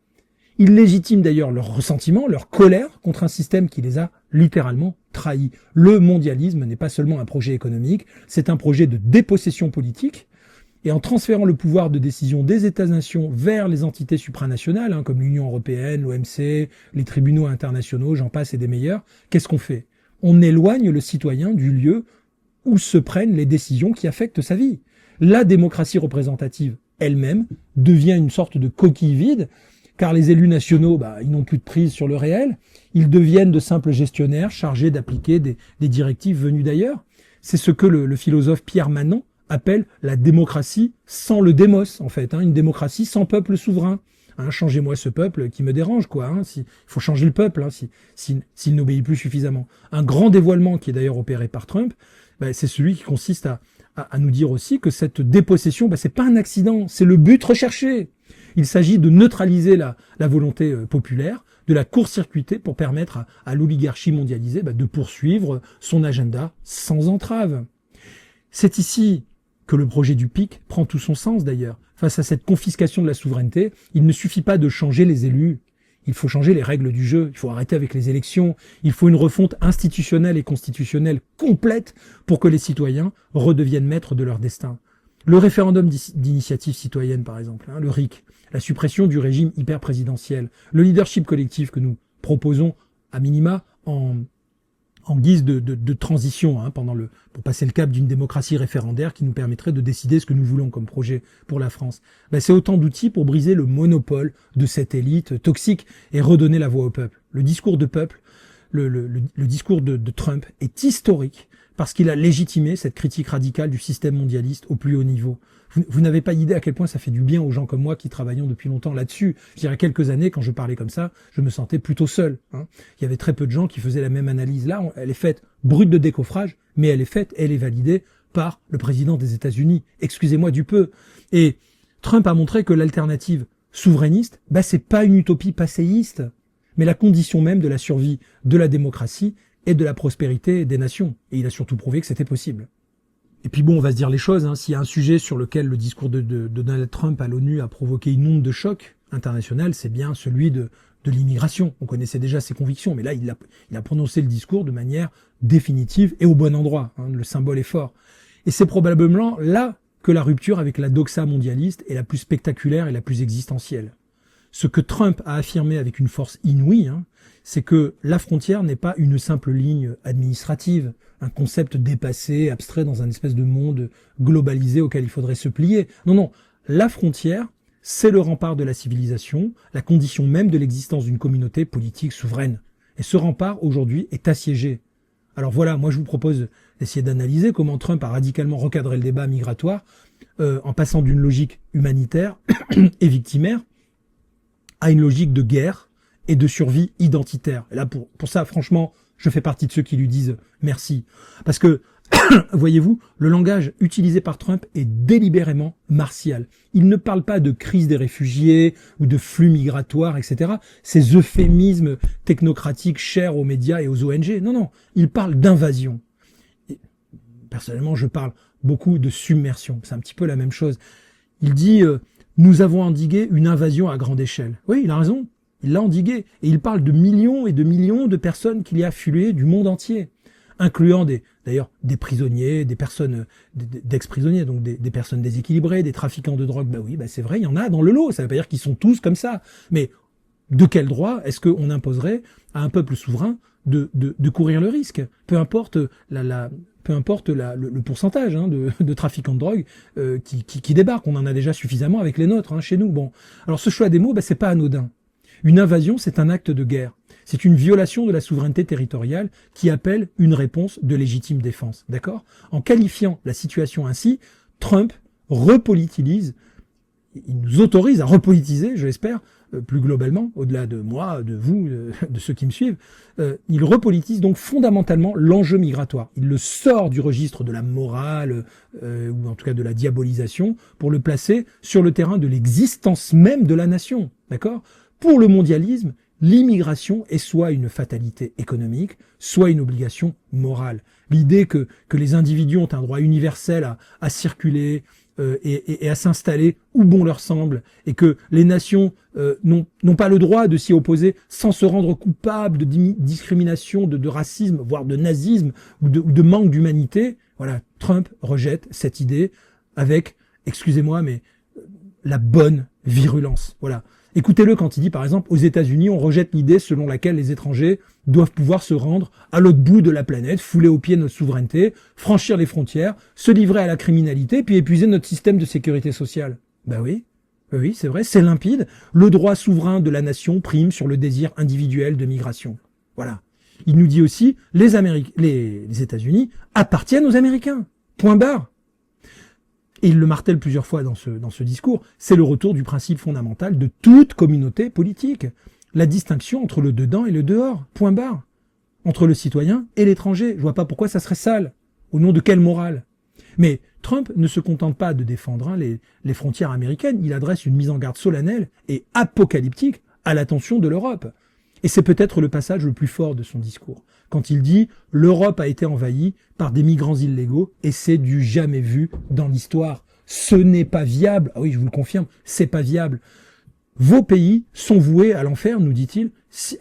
Il légitime d'ailleurs leur ressentiment, leur colère contre un système qui les a littéralement trahis. Le mondialisme n'est pas seulement un projet économique, c'est un projet de dépossession politique. Et en transférant le pouvoir de décision des États-nations vers les entités supranationales, comme l'Union européenne, l'OMC, les tribunaux internationaux, j'en passe et des meilleurs, qu'est-ce qu'on fait? On éloigne le citoyen du lieu où se prennent les décisions qui affectent sa vie. La démocratie représentative elle-même devient une sorte de coquille vide, car les élus nationaux, ils n'ont plus de prise sur le réel, ils deviennent de simples gestionnaires chargés d'appliquer des directives venues d'ailleurs. C'est ce que le philosophe Pierre Manon appelle la démocratie sans le démos, en fait, une démocratie sans peuple souverain. Changez-moi ce peuple qui me dérange, quoi. Il faut changer le peuple, s'il n'obéit plus suffisamment. Un grand dévoilement qui est d'ailleurs opéré par Trump, c'est celui qui consiste à nous dire aussi que cette dépossession, c'est pas un accident, c'est le but recherché. Il s'agit de neutraliser la volonté populaire, de la court-circuiter pour permettre à l'oligarchie mondialisée de poursuivre son agenda sans entrave. C'est ici que le projet du PIC prend tout son sens d'ailleurs. Face à cette confiscation de la souveraineté, il ne suffit pas de changer les élus. Il faut changer les règles du jeu, il faut arrêter avec les élections, il faut une refonte institutionnelle et constitutionnelle complète pour que les citoyens redeviennent maîtres de leur destin. Le référendum d'initiative citoyenne, par exemple, le RIC, la suppression du régime hyper-présidentiel, le leadership collectif que nous proposons à minima en guise de transition pour passer le cap d'une démocratie référendaire qui nous permettrait de décider ce que nous voulons comme projet pour la France. C'est autant d'outils pour briser le monopole de cette élite toxique et redonner la voix au peuple. Le discours de peuple, le discours de Trump est historique parce qu'il a légitimé cette critique radicale du système mondialiste au plus haut niveau. Vous n'avez pas idée à quel point ça fait du bien aux gens comme moi qui travaillons depuis longtemps là-dessus. Je dirais quelques années, quand je parlais comme ça, je me sentais plutôt seul. Il y avait très peu de gens qui faisaient la même analyse. Là, elle est faite brute de décoffrage, mais elle est validée par le président des États-Unis. Excusez-moi du peu. Et Trump a montré que l'alternative souverainiste, c'est pas une utopie passéiste, mais la condition même de la survie de la démocratie et de la prospérité des nations. Et il a surtout prouvé que c'était possible. Et puis bon, on va se dire les choses, hein. S'il y a un sujet sur lequel le discours de Donald Trump à l'ONU a provoqué une onde de choc international, c'est bien celui de l'immigration. On connaissait déjà ses convictions, mais là, il a prononcé le discours de manière définitive et au bon endroit. Hein. Le symbole est fort. Et c'est probablement là que la rupture avec la doxa mondialiste est la plus spectaculaire et la plus existentielle. Ce que Trump a affirmé avec une force inouïe, hein, c'est que la frontière n'est pas une simple ligne administrative, un concept dépassé, abstrait dans un espèce de monde globalisé auquel il faudrait se plier. Non, non, la frontière, c'est le rempart de la civilisation, la condition même de l'existence d'une communauté politique souveraine. Et ce rempart, aujourd'hui, est assiégé. Alors voilà, moi je vous propose d'essayer d'analyser comment Trump a radicalement recadré le débat migratoire en passant d'une logique humanitaire et victimaire à une logique de guerre et de survie identitaire. Et là, pour ça, franchement, je fais partie de ceux qui lui disent merci. Parce que, voyez-vous, le langage utilisé par Trump est délibérément martial. Il ne parle pas de crise des réfugiés ou de flux migratoires, etc. Ces euphémismes technocratiques chers aux médias et aux ONG. Non, non, il parle d'invasion. Personnellement, je parle beaucoup de submersion. C'est un petit peu la même chose. Il dit nous avons endigué une invasion à grande échelle. Oui, il a raison. Il l'a endigué. Et il parle de millions et de millions de personnes qu'il y a affluées du monde entier, incluant d'ailleurs des prisonniers, des personnes, d'ex-prisonniers, donc des personnes déséquilibrées, des trafiquants de drogue. Bah oui, bah c'est vrai, il y en a dans le lot. Ça veut pas dire qu'ils sont tous comme ça. Mais de quel droit est-ce qu'on imposerait à un peuple souverain de courir le risque? Peu importe le pourcentage hein, de trafiquants de drogue qui débarquent. On en a déjà suffisamment avec les nôtres hein, chez nous. Bon, alors ce choix des mots, bah, c'est pas anodin. Une invasion, c'est un acte de guerre. C'est une violation de la souveraineté territoriale qui appelle une réponse de légitime défense. D'accord? En qualifiant la situation ainsi, Trump repolitilise, il nous autorise à repolitiser, je l'espère, plus globalement, au-delà de moi, de vous, de ceux qui me suivent, il repolitise donc fondamentalement l'enjeu migratoire. Il le sort du registre de la morale, ou en tout cas de la diabolisation, pour le placer sur le terrain de l'existence même de la nation. D'accord? Pour le mondialisme, l'immigration est soit une fatalité économique, soit une obligation morale. L'idée que les individus ont un droit universel à circuler et à s'installer où bon leur semble, et que les nations n'ont pas le droit de s'y opposer sans se rendre coupables de discrimination, de racisme, voire de nazisme ou de manque d'humanité. Voilà, Trump rejette cette idée avec, excusez-moi, mais la bonne virulence. Voilà. Écoutez-le quand il dit, par exemple, aux États-Unis, on rejette l'idée selon laquelle les étrangers doivent pouvoir se rendre à l'autre bout de la planète, fouler aux pieds notre souveraineté, franchir les frontières, se livrer à la criminalité, puis épuiser notre système de sécurité sociale. Ben oui, oui, c'est vrai, c'est limpide. Le droit souverain de la nation prime sur le désir individuel de migration. Voilà. Il nous dit aussi, les États-Unis appartiennent aux Américains. Point barre. Et il le martèle plusieurs fois dans ce discours, c'est le retour du principe fondamental de toute communauté politique. La distinction entre le dedans et le dehors, point barre. Entre le citoyen et l'étranger. Je vois pas pourquoi ça serait sale. Au nom de quelle morale? Mais Trump ne se contente pas de défendre hein, les frontières américaines, il adresse une mise en garde solennelle et apocalyptique à l'attention de l'Europe. Et c'est peut-être le passage le plus fort de son discours, quand il dit « L'Europe a été envahie par des migrants illégaux et c'est du jamais vu dans l'histoire. Ce n'est pas viable. » Ah oui, je vous le confirme, c'est pas viable. Vos pays sont voués à l'enfer, nous dit-il,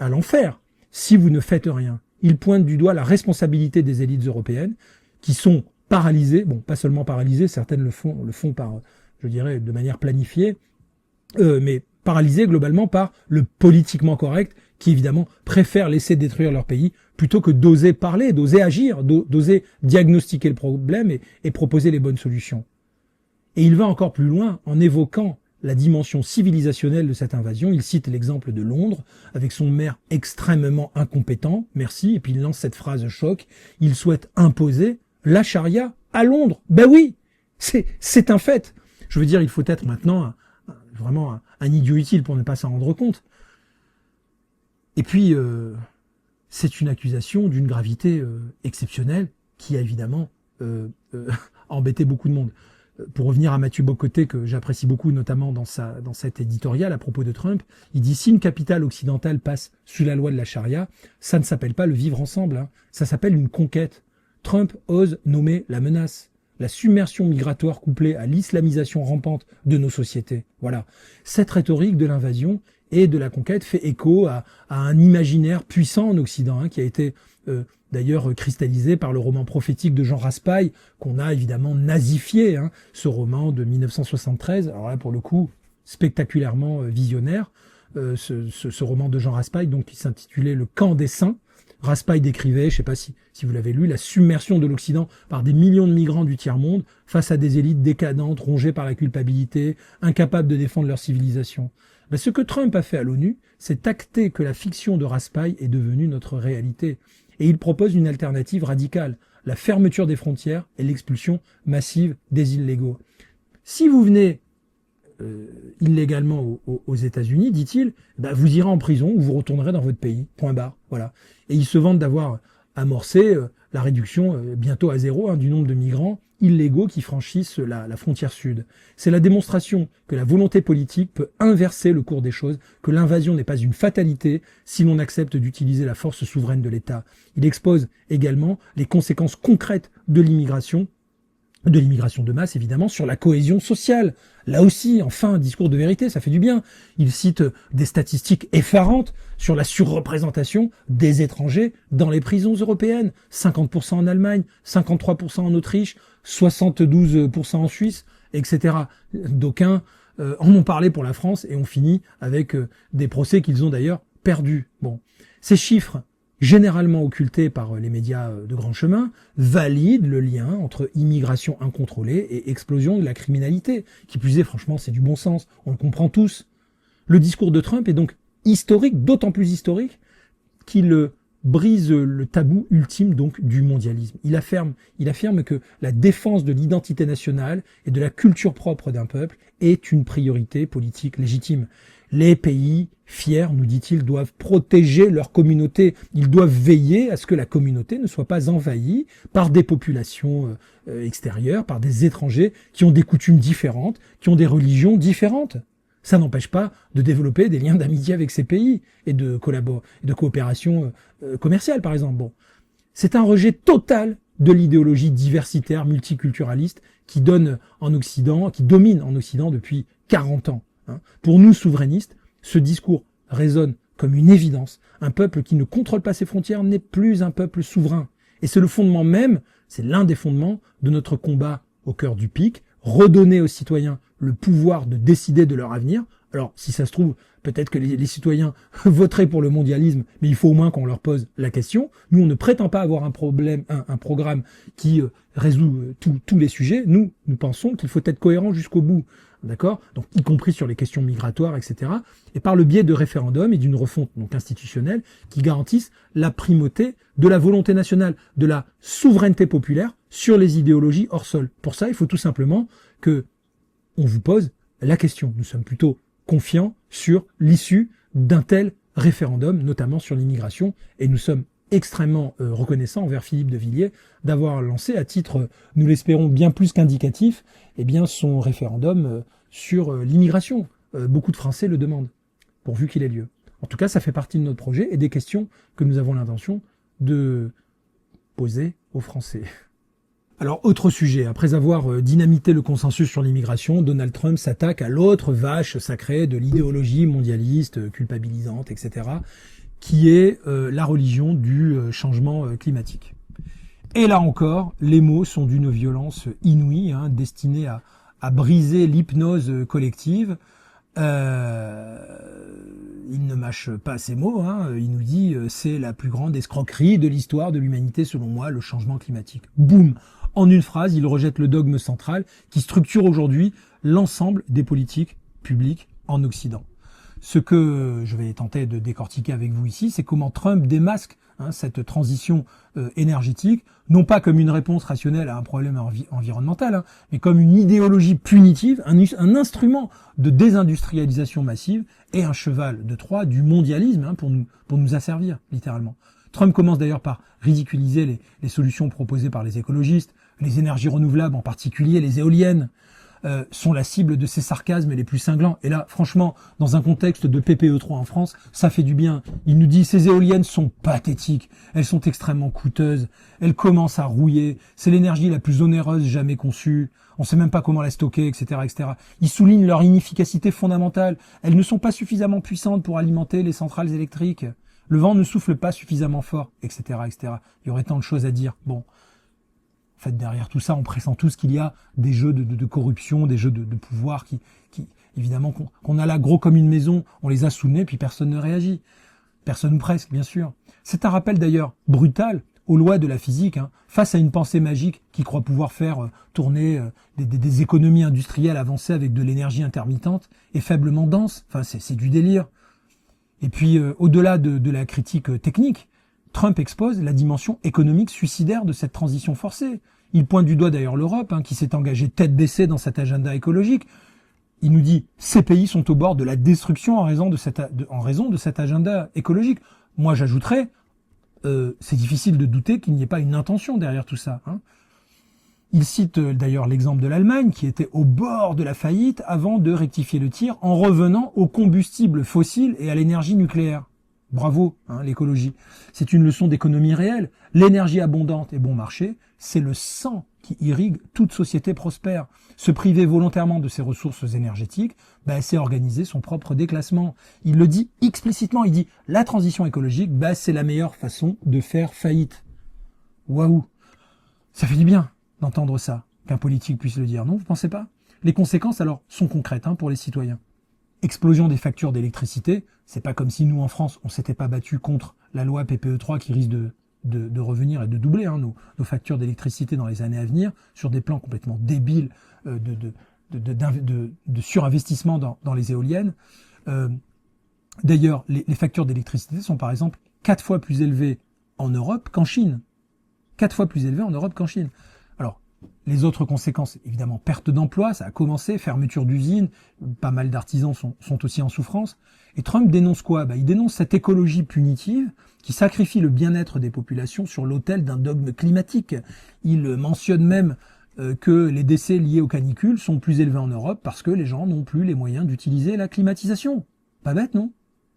à l'enfer, si vous ne faites rien. Il pointe du doigt la responsabilité des élites européennes qui sont paralysées, bon, pas seulement paralysées, certaines le font par, je dirais, de manière planifiée, mais paralysées globalement par le politiquement correct qui évidemment préfèrent laisser détruire leur pays plutôt que d'oser parler, d'oser agir, d'oser diagnostiquer le problème et proposer les bonnes solutions. Et il va encore plus loin en évoquant la dimension civilisationnelle de cette invasion. Il cite l'exemple de Londres, avec son maire extrêmement incompétent, merci, et puis il lance cette phrase choc, il souhaite imposer la charia à Londres. Ben oui, c'est un fait. Je veux dire, il faut être maintenant vraiment un idiot utile pour ne pas s'en rendre compte. Et puis, c'est une accusation d'une gravité exceptionnelle qui a évidemment embêté beaucoup de monde. pour revenir à Mathieu Bocoté, que j'apprécie beaucoup, notamment dans cet éditorial à propos de Trump, il dit « Si une capitale occidentale passe sous la loi de la charia, ça ne s'appelle pas le vivre ensemble, hein, ça s'appelle une conquête. Trump ose nommer la menace. La submersion migratoire couplée à l'islamisation rampante de nos sociétés. » Voilà. Cette rhétorique de l'invasion et de la conquête fait écho à un imaginaire puissant en Occident, hein, qui a été d'ailleurs cristallisé par le roman prophétique de Jean Raspail, qu'on a évidemment nazifié, hein, ce roman de 1973, alors là pour le coup spectaculairement visionnaire, ce roman de Jean Raspail, donc qui s'intitulait Le camp des saints. Raspail décrivait, je ne sais pas si vous l'avez lu, la submersion de l'Occident par des millions de migrants du tiers-monde face à des élites décadentes, rongées par la culpabilité, incapables de défendre leur civilisation. Ben, ce que Trump a fait à l'ONU, c'est acter que la fiction de Raspail est devenue notre réalité. Et il propose une alternative radicale, la fermeture des frontières et l'expulsion massive des illégaux. Si vous venez illégalement aux États-Unis, dit-il, ben vous irez en prison ou vous retournerez dans votre pays. Point barre. Voilà. Et ils se vantent d'avoir amorcé la réduction bientôt à zéro, hein, du nombre de migrants illégaux qui franchissent la frontière sud. C'est la démonstration que la volonté politique peut inverser le cours des choses, que l'invasion n'est pas une fatalité si l'on accepte d'utiliser la force souveraine de l'État. Il expose également les conséquences concrètes de l'immigration de masse, évidemment, sur la cohésion sociale. Là aussi, enfin, un discours de vérité, ça fait du bien. Il cite des statistiques effarantes sur la surreprésentation des étrangers dans les prisons européennes. 50% en Allemagne, 53% en Autriche, 72% en Suisse, etc. D'aucuns en ont parlé pour la France et ont fini avec des procès qu'ils ont d'ailleurs perdus. Bon, ces chiffres, généralement occultés par les médias de grand chemin, valident le lien entre immigration incontrôlée et explosion de la criminalité. Qui plus est, franchement, c'est du bon sens, on le comprend tous. Le discours de Trump est donc historique, d'autant plus historique qu'il brise le tabou ultime donc du mondialisme. Il affirme que la défense de l'identité nationale et de la culture propre d'un peuple est une priorité politique légitime. Les pays fiers, nous dit-il, doivent protéger leur communauté. Ils doivent veiller à ce que la communauté ne soit pas envahie par des populations extérieures, par des étrangers qui ont des coutumes différentes, qui ont des religions différentes. Ça n'empêche pas de développer des liens d'amitié avec ces pays et de coopération commerciale, par exemple. Bon, c'est un rejet total de l'idéologie diversitaire, multiculturaliste qui domine en Occident depuis 40 ans. Pour nous, souverainistes, ce discours résonne comme une évidence. Un peuple qui ne contrôle pas ses frontières n'est plus un peuple souverain. Et c'est le fondement même, c'est l'un des fondements de notre combat au cœur du pic, redonner aux citoyens le pouvoir de décider de leur avenir. Alors, si ça se trouve, peut-être que les citoyens voteraient pour le mondialisme, mais il faut au moins qu'on leur pose la question. Nous, on ne prétend pas avoir un programme qui résout tous les sujets. Nous pensons qu'il faut être cohérent jusqu'au bout. D'accord? Donc, y compris sur les questions migratoires, etc. Et par le biais de référendums et d'une refonte donc institutionnelle qui garantissent la primauté de la volonté nationale, de la souveraineté populaire sur les idéologies hors sol. Pour ça, il faut tout simplement que on vous pose la question. Nous sommes plutôt confiants sur l'issue d'un tel référendum, notamment sur l'immigration, et nous sommes extrêmement reconnaissants envers Philippe de Villiers d'avoir lancé à titre, nous l'espérons bien plus qu'indicatif, eh bien son référendum sur l'immigration. Beaucoup de Français le demandent, pourvu qu'il ait lieu. En tout cas, ça fait partie de notre projet et des questions que nous avons l'intention de poser aux Français. Alors, autre sujet, après avoir dynamité le consensus sur l'immigration, Donald Trump s'attaque à l'autre vache sacrée de l'idéologie mondialiste, culpabilisante, etc., qui est la religion du changement climatique. Et là encore, les mots sont d'une violence inouïe, destinée à briser l'hypnose collective. Il ne mâche pas ses mots, il nous dit c'est la plus grande escroquerie de l'histoire de l'humanité selon moi, le changement climatique. Boum! En une phrase, il rejette le dogme central qui structure aujourd'hui l'ensemble des politiques publiques en Occident. Ce que je vais tenter de décortiquer avec vous ici, c'est comment Trump démasque cette transition énergétique, non pas comme une réponse rationnelle à un problème environnemental, mais comme une idéologie punitive, un instrument de désindustrialisation massive et un cheval de Troie du mondialisme pour nous asservir, littéralement. Trump commence d'ailleurs par ridiculiser les solutions proposées par les écologistes, les énergies renouvelables, en particulier les éoliennes. sont la cible de ces sarcasmes les plus cinglants. Et là, franchement, dans un contexte de PPE3 en France, ça fait du bien. Il nous dit, ces éoliennes sont pathétiques, elles sont extrêmement coûteuses, elles commencent à rouiller, c'est l'énergie la plus onéreuse jamais conçue, on sait même pas comment la stocker, etc., etc. Il souligne leur inefficacité fondamentale, elles ne sont pas suffisamment puissantes pour alimenter les centrales électriques, le vent ne souffle pas suffisamment fort, etc., etc. Il y aurait tant de choses à dire. Bon. En fait, derrière tout ça, on pressent tous qu'il y a des jeux de corruption, des jeux de pouvoir qui évidemment, qu'on a là gros comme une maison, on les a sous le nez, puis personne ne réagit. Personne ou presque, bien sûr. C'est un rappel d'ailleurs brutal aux lois de la physique, hein, face à une pensée magique qui croit pouvoir faire tourner des économies industrielles avancées avec de l'énergie intermittente et faiblement dense. Enfin, c'est du délire. Et puis, au-delà de la critique technique, Trump expose la dimension économique suicidaire de cette transition forcée. Il pointe du doigt d'ailleurs l'Europe, hein, qui s'est engagée tête baissée dans cet agenda écologique. Il nous dit « ces pays sont au bord de la destruction en raison de cet agenda écologique ». Moi, j'ajouterais, c'est difficile de douter qu'il n'y ait pas une intention derrière tout ça. Hein. Il cite d'ailleurs l'exemple de l'Allemagne, qui était au bord de la faillite avant de rectifier le tir en revenant aux combustibles fossiles et à l'énergie nucléaire. Bravo, hein, l'écologie. C'est une leçon d'économie réelle. L'énergie abondante et bon marché, c'est le sang qui irrigue toute société prospère. Se priver volontairement de ses ressources énergétiques, c'est organiser son propre déclassement. Il le dit explicitement, il dit la transition écologique, c'est la meilleure façon de faire faillite. Waouh, ça fait du bien d'entendre ça, qu'un politique puisse le dire, non, vous pensez pas? Les conséquences alors sont concrètes pour les citoyens. Explosion des factures d'électricité, c'est pas comme si nous en France on s'était pas battu contre la loi PPE3 qui risque de revenir et de doubler nos factures d'électricité dans les années à venir sur des plans complètement débiles de surinvestissement dans les éoliennes. D'ailleurs, les factures d'électricité sont par exemple 4 fois plus élevées en Europe qu'en Chine. 4 fois plus élevées en Europe qu'en Chine. Alors, les autres conséquences, évidemment, perte d'emploi, ça a commencé, fermeture d'usines, pas mal d'artisans sont aussi en souffrance. Et Trump dénonce quoi? Il dénonce cette écologie punitive qui sacrifie le bien-être des populations sur l'autel d'un dogme climatique. Il mentionne même que les décès liés aux canicules sont plus élevés en Europe parce que les gens n'ont plus les moyens d'utiliser la climatisation. Pas bête, non?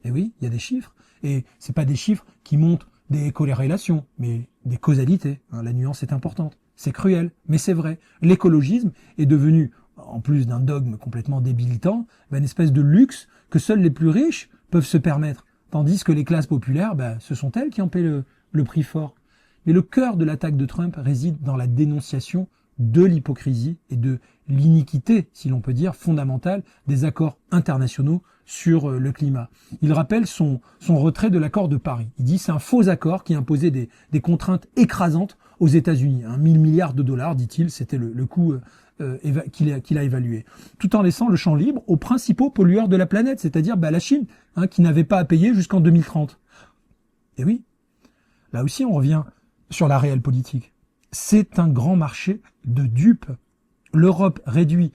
Eh oui, il y a des chiffres. Et c'est pas des chiffres qui montrent des corrélations, mais des causalités. La nuance est importante. C'est cruel, mais c'est vrai. L'écologisme est devenu, en plus d'un dogme complètement débilitant, une espèce de luxe que seuls les plus riches peuvent se permettre. Tandis que les classes populaires, ce sont elles qui en paient le prix fort. Mais le cœur de l'attaque de Trump réside dans la dénonciation de l'hypocrisie et de l'iniquité, si l'on peut dire, fondamentale des accords internationaux sur le climat. Il rappelle son retrait de l'accord de Paris. Il dit c'est un faux accord qui imposait des contraintes écrasantes aux États-Unis. 1000 milliards de dollars, dit-il, c'était le coût qu'il a évalué. Tout en laissant le champ libre aux principaux pollueurs de la planète, c'est-à-dire la Chine, qui n'avait pas à payer jusqu'en 2030. Et oui, là aussi on revient sur la réelle politique. C'est un grand marché de dupes. L'Europe réduit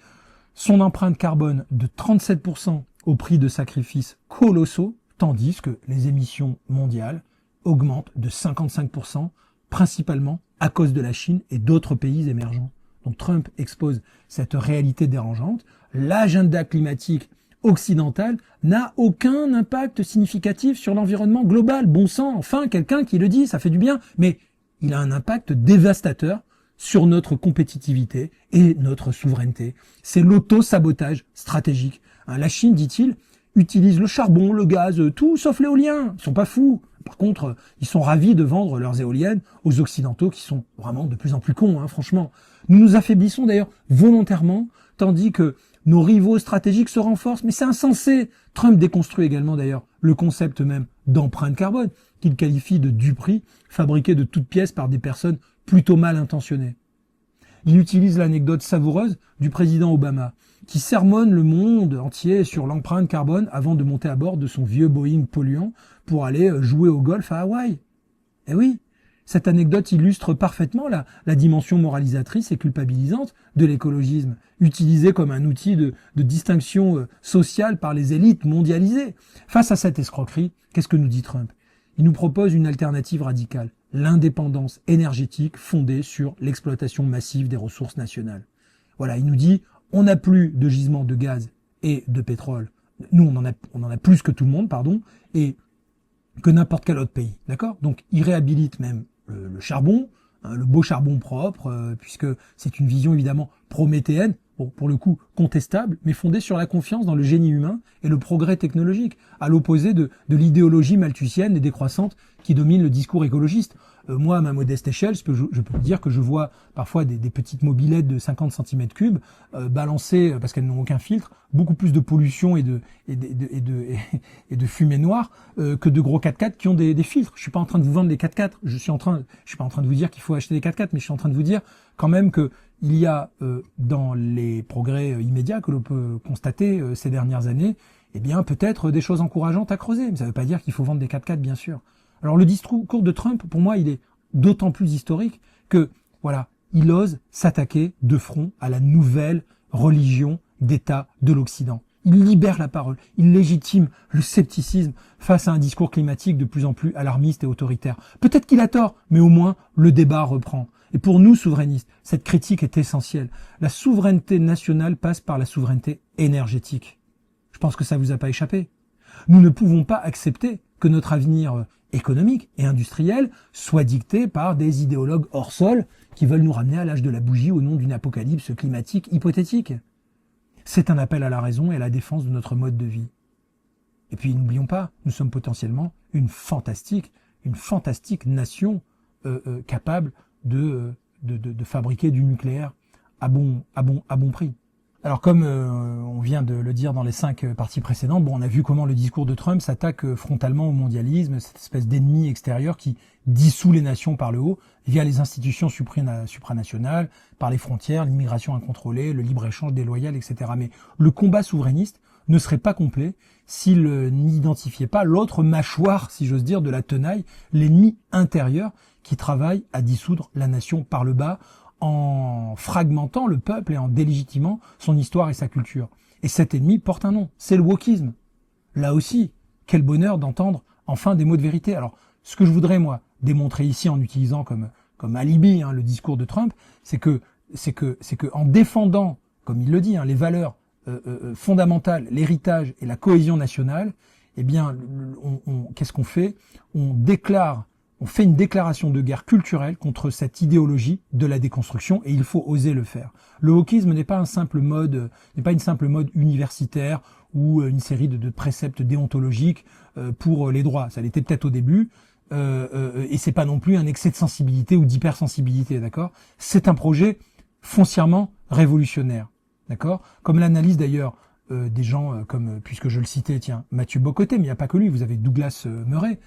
son empreinte carbone de 37% au prix de sacrifices colossaux, tandis que les émissions mondiales augmentent de 55%, principalement à cause de la Chine et d'autres pays émergents. Donc Trump expose cette réalité dérangeante. L'agenda climatique occidental n'a aucun impact significatif sur l'environnement global. Bon sang, enfin, quelqu'un qui le dit, ça fait du bien, mais il a un impact dévastateur sur notre compétitivité et notre souveraineté. C'est l'auto-sabotage stratégique. La Chine, dit-il, utilise le charbon, le gaz, tout sauf l'éolien. Ils sont pas fous. Par contre, ils sont ravis de vendre leurs éoliennes aux Occidentaux qui sont vraiment de plus en plus cons, franchement. Nous nous affaiblissons d'ailleurs volontairement, tandis que nos rivaux stratégiques se renforcent. Mais c'est insensé. Trump déconstruit également d'ailleurs le concept même d'empreinte carbone, qu'il qualifie de duperie, fabriquée de toutes pièces par des personnes plutôt mal intentionnées. Il utilise l'anecdote savoureuse du président Obama, qui sermonne le monde entier sur l'empreinte carbone avant de monter à bord de son vieux Boeing polluant pour aller jouer au golf à Hawaï. Eh oui, cette anecdote illustre parfaitement la dimension moralisatrice et culpabilisante de l'écologisme, utilisé comme un outil de distinction sociale par les élites mondialisées. Face à cette escroquerie, qu'est-ce que nous dit Trump? Il nous propose une alternative radicale, l'indépendance énergétique fondée sur l'exploitation massive des ressources nationales. Voilà, il nous dit, On n'a plus de gisements de gaz et de pétrole. Nous, on en a plus que tout le monde, pardon, et que n'importe quel autre pays, d'accord? Donc, il réhabilite même le charbon, hein, le beau charbon propre, puisque c'est une vision évidemment prométhéenne, bon, pour le coup contestable, mais fondée sur la confiance dans le génie humain et le progrès technologique, à l'opposé de l'idéologie malthusienne et décroissante qui domine le discours écologiste. Moi, à ma modeste échelle, je peux vous dire que je vois parfois des petites mobylettes de 50 cm3 balancées, parce qu'elles n'ont aucun filtre, beaucoup plus de pollution et de fumée noire que de gros 4x4 qui ont des filtres. Je suis pas en train de vous vendre des 4x4, je suis pas en train de vous dire qu'il faut acheter des 4x4, mais je suis en train de vous dire quand même que il y a dans les progrès immédiats que l'on peut constater ces dernières années, eh bien peut-être des choses encourageantes à creuser. Mais ça ne veut pas dire qu'il faut vendre des 4x4, bien sûr. Alors le discours de Trump, pour moi, il est d'autant plus historique que, voilà, il ose s'attaquer de front à la nouvelle religion d'État de l'Occident. Il libère la parole, il légitime le scepticisme face à un discours climatique de plus en plus alarmiste et autoritaire. Peut-être qu'il a tort, mais au moins le débat reprend. Et pour nous, souverainistes, cette critique est essentielle. La souveraineté nationale passe par la souveraineté énergétique. Je pense que ça vous a pas échappé. Nous ne pouvons pas accepter que notre avenir économique et industriel soit dicté par des idéologues hors sol qui veulent nous ramener à l'âge de la bougie au nom d'une apocalypse climatique hypothétique. C'est un appel à la raison et à la défense de notre mode de vie. Et puis n'oublions pas, nous sommes potentiellement une fantastique nation capable de fabriquer du nucléaire à bon prix. Alors comme on vient de le dire dans les 5 parties précédentes, bon, on a vu comment le discours de Trump s'attaque frontalement au mondialisme, cette espèce d'ennemi extérieur qui dissout les nations par le haut via les institutions supranationales, par les frontières, l'immigration incontrôlée, le libre-échange déloyal, etc. Mais le combat souverainiste ne serait pas complet s'il n'identifiait pas l'autre mâchoire, si j'ose dire, de la tenaille, l'ennemi intérieur qui travaille à dissoudre la nation par le bas, en fragmentant le peuple et en délégitimant son histoire et sa culture. Et cet ennemi porte un nom, c'est le wokisme. Là aussi, quel bonheur d'entendre enfin des mots de vérité. Alors, ce que je voudrais, moi, démontrer ici en utilisant comme alibi le discours de Trump, c'est que en défendant, comme il le dit, les valeurs fondamentales, l'héritage et la cohésion nationale, eh bien, qu'est-ce qu'on fait? On fait une déclaration de guerre culturelle contre cette idéologie de la déconstruction et il faut oser le faire. Le wokisme n'est pas une simple mode universitaire ou une série de préceptes déontologiques pour les droits. Ça l'était peut-être au début et c'est pas non plus un excès de sensibilité ou d'hypersensibilité, d'accord? C'est un projet foncièrement révolutionnaire, d'accord? Comme l'analyse d'ailleurs des gens comme, puisque je le citais, Mathieu Bocoté, mais il n'y a pas que lui, vous avez Douglas Murray,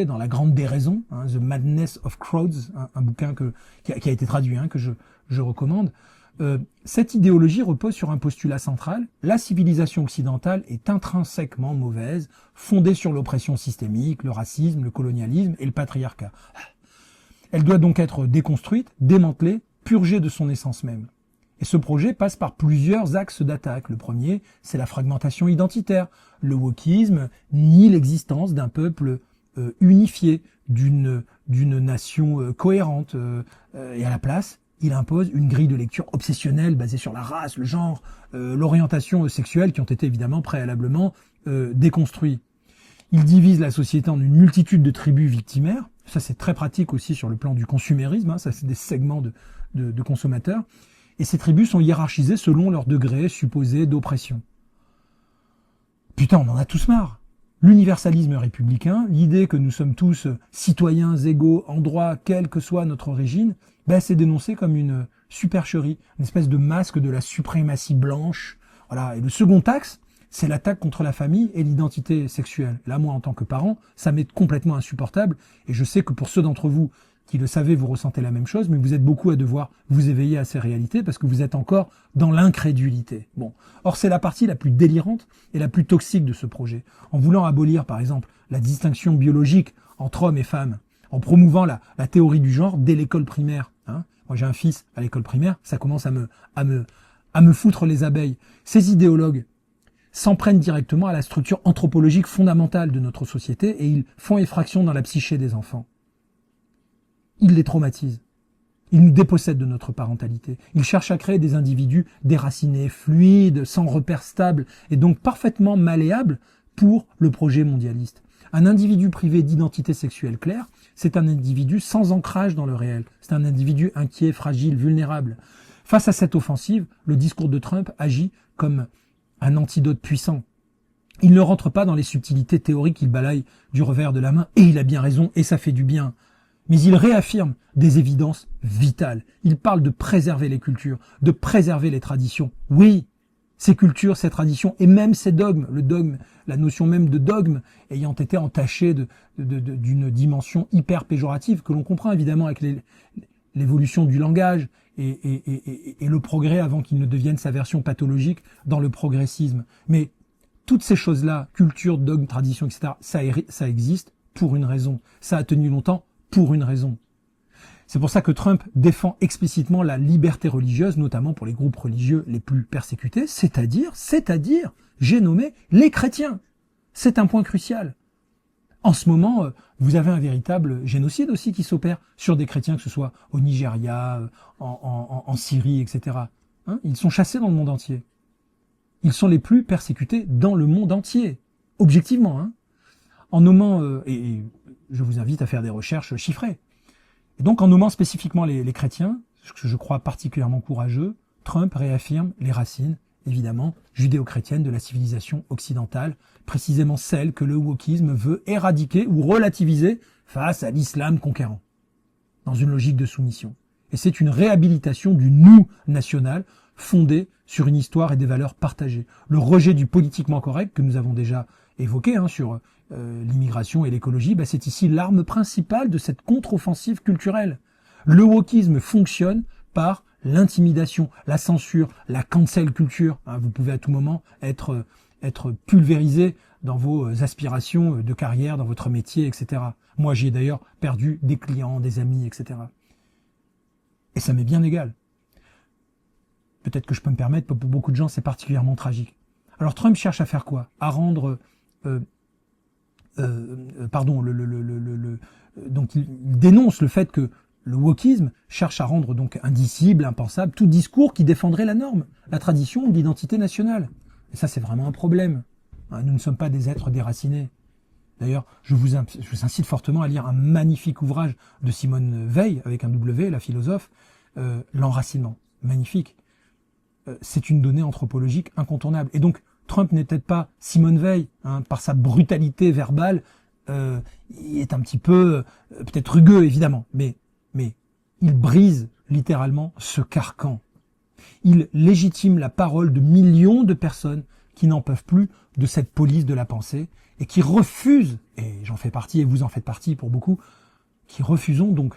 dans La Grande Déraison, The Madness of Crowds, un bouquin qui a été traduit, que je recommande. Cette idéologie repose sur un postulat central, la civilisation occidentale est intrinsèquement mauvaise, fondée sur l'oppression systémique, le racisme, le colonialisme et le patriarcat. Elle doit donc être déconstruite, démantelée, purgée de son essence même. Et ce projet passe par plusieurs axes d'attaque. Le premier, c'est la fragmentation identitaire. Le wokisme nie l'existence d'un peuple unifié, d'une nation cohérente. Et à la place, il impose une grille de lecture obsessionnelle basée sur la race, le genre, l'orientation sexuelle qui ont été évidemment préalablement déconstruits. Il divise la société en une multitude de tribus victimaires. Ça, c'est très pratique aussi sur le plan du consumérisme. Ça, c'est des segments de consommateurs. Et ces tribus sont hiérarchisées selon leur degré supposé d'oppression. Putain, on en a tous marre. L'universalisme républicain, l'idée que nous sommes tous citoyens égaux en droit, quelle que soit notre origine, c'est dénoncé comme une supercherie, une espèce de masque de la suprématie blanche. Voilà. Et le second axe, c'est l'attaque contre la famille et l'identité sexuelle. Là, moi, en tant que parent, ça m'est complètement insupportable. Et je sais que pour ceux d'entre vous qui le savez, vous ressentez la même chose, mais vous êtes beaucoup à devoir vous éveiller à ces réalités parce que vous êtes encore dans l'incrédulité. Bon. Or, c'est la partie la plus délirante et la plus toxique de ce projet. En voulant abolir, par exemple, la distinction biologique entre hommes et femmes, en promouvant la théorie du genre dès l'école primaire. Moi, j'ai un fils à l'école primaire, ça commence à me foutre les abeilles. Ces idéologues s'en prennent directement à la structure anthropologique fondamentale de notre société et ils font effraction dans la psyché des enfants. Ils les traumatisent. Il nous dépossède de notre parentalité. Il cherche à créer des individus déracinés, fluides, sans repères stables et donc parfaitement malléables pour le projet mondialiste. Un individu privé d'identité sexuelle claire, c'est un individu sans ancrage dans le réel. C'est un individu inquiet, fragile, vulnérable. Face à cette offensive, le discours de Trump agit comme un antidote puissant. Il ne rentre pas dans les subtilités théoriques qu'il balaye du revers de la main, et il a bien raison, et ça fait du bien. Mais il réaffirme des évidences vitales. Il parle de préserver les cultures, de préserver les traditions. Oui, ces cultures, ces traditions, et même ces dogmes, le dogme, la notion même de dogme ayant été entachée d'une dimension hyper péjorative, que l'on comprend évidemment avec l'évolution du langage et le progrès avant qu'il ne devienne sa version pathologique dans le progressisme. Mais toutes ces choses-là, culture, dogme, tradition, etc., ça existe pour une raison. Ça a tenu longtemps pour une raison. C'est pour ça que Trump défend explicitement la liberté religieuse, notamment pour les groupes religieux les plus persécutés, c'est-à-dire, j'ai nommé les chrétiens. C'est un point crucial. En ce moment, vous avez un véritable génocide aussi qui s'opère sur des chrétiens, que ce soit au Nigeria, en Syrie, etc. Hein, ils sont chassés dans le monde entier. Ils sont les plus persécutés dans le monde entier, objectivement. Hein. En nommant, et je vous invite à faire des recherches chiffrées, et donc en nommant spécifiquement les chrétiens, ce que je crois particulièrement courageux, Trump réaffirme les racines, évidemment, judéo-chrétiennes de la civilisation occidentale, précisément celle que le wokisme veut éradiquer ou relativiser face à l'islam conquérant, dans une logique de soumission. Et c'est une réhabilitation du nous national fondé sur une histoire et des valeurs partagées. Le rejet du politiquement correct que nous avons déjà évoqué sur l'immigration et l'écologie, c'est ici l'arme principale de cette contre-offensive culturelle. Le wokisme fonctionne par l'intimidation, la censure, la cancel culture. Vous pouvez à tout moment être pulvérisé dans vos aspirations de carrière, dans votre métier, etc. Moi, j'ai d'ailleurs perdu des clients, des amis, etc. Et ça m'est bien égal. Peut-être que je peux me permettre, pour beaucoup de gens, c'est particulièrement tragique. Alors Trump cherche à faire quoi? À rendre... donc il dénonce le fait que le wokisme cherche à rendre donc indicible, impensable, tout discours qui défendrait la norme, la tradition ou l'identité nationale. Et ça, c'est vraiment un problème. Nous ne sommes pas des êtres déracinés. D'ailleurs, je vous incite fortement à lire un magnifique ouvrage de Simone Weil, avec un W, la philosophe, L'enracinement. Magnifique. C'est une donnée anthropologique incontournable. Et donc, Trump n'est peut-être pas Simone Weil, par sa brutalité verbale, il est un petit peu, peut-être rugueux évidemment, mais il brise littéralement ce carcan. Il légitime la parole de millions de personnes qui n'en peuvent plus de cette police de la pensée et qui refusent, et j'en fais partie et vous en faites partie pour beaucoup, qui refusons donc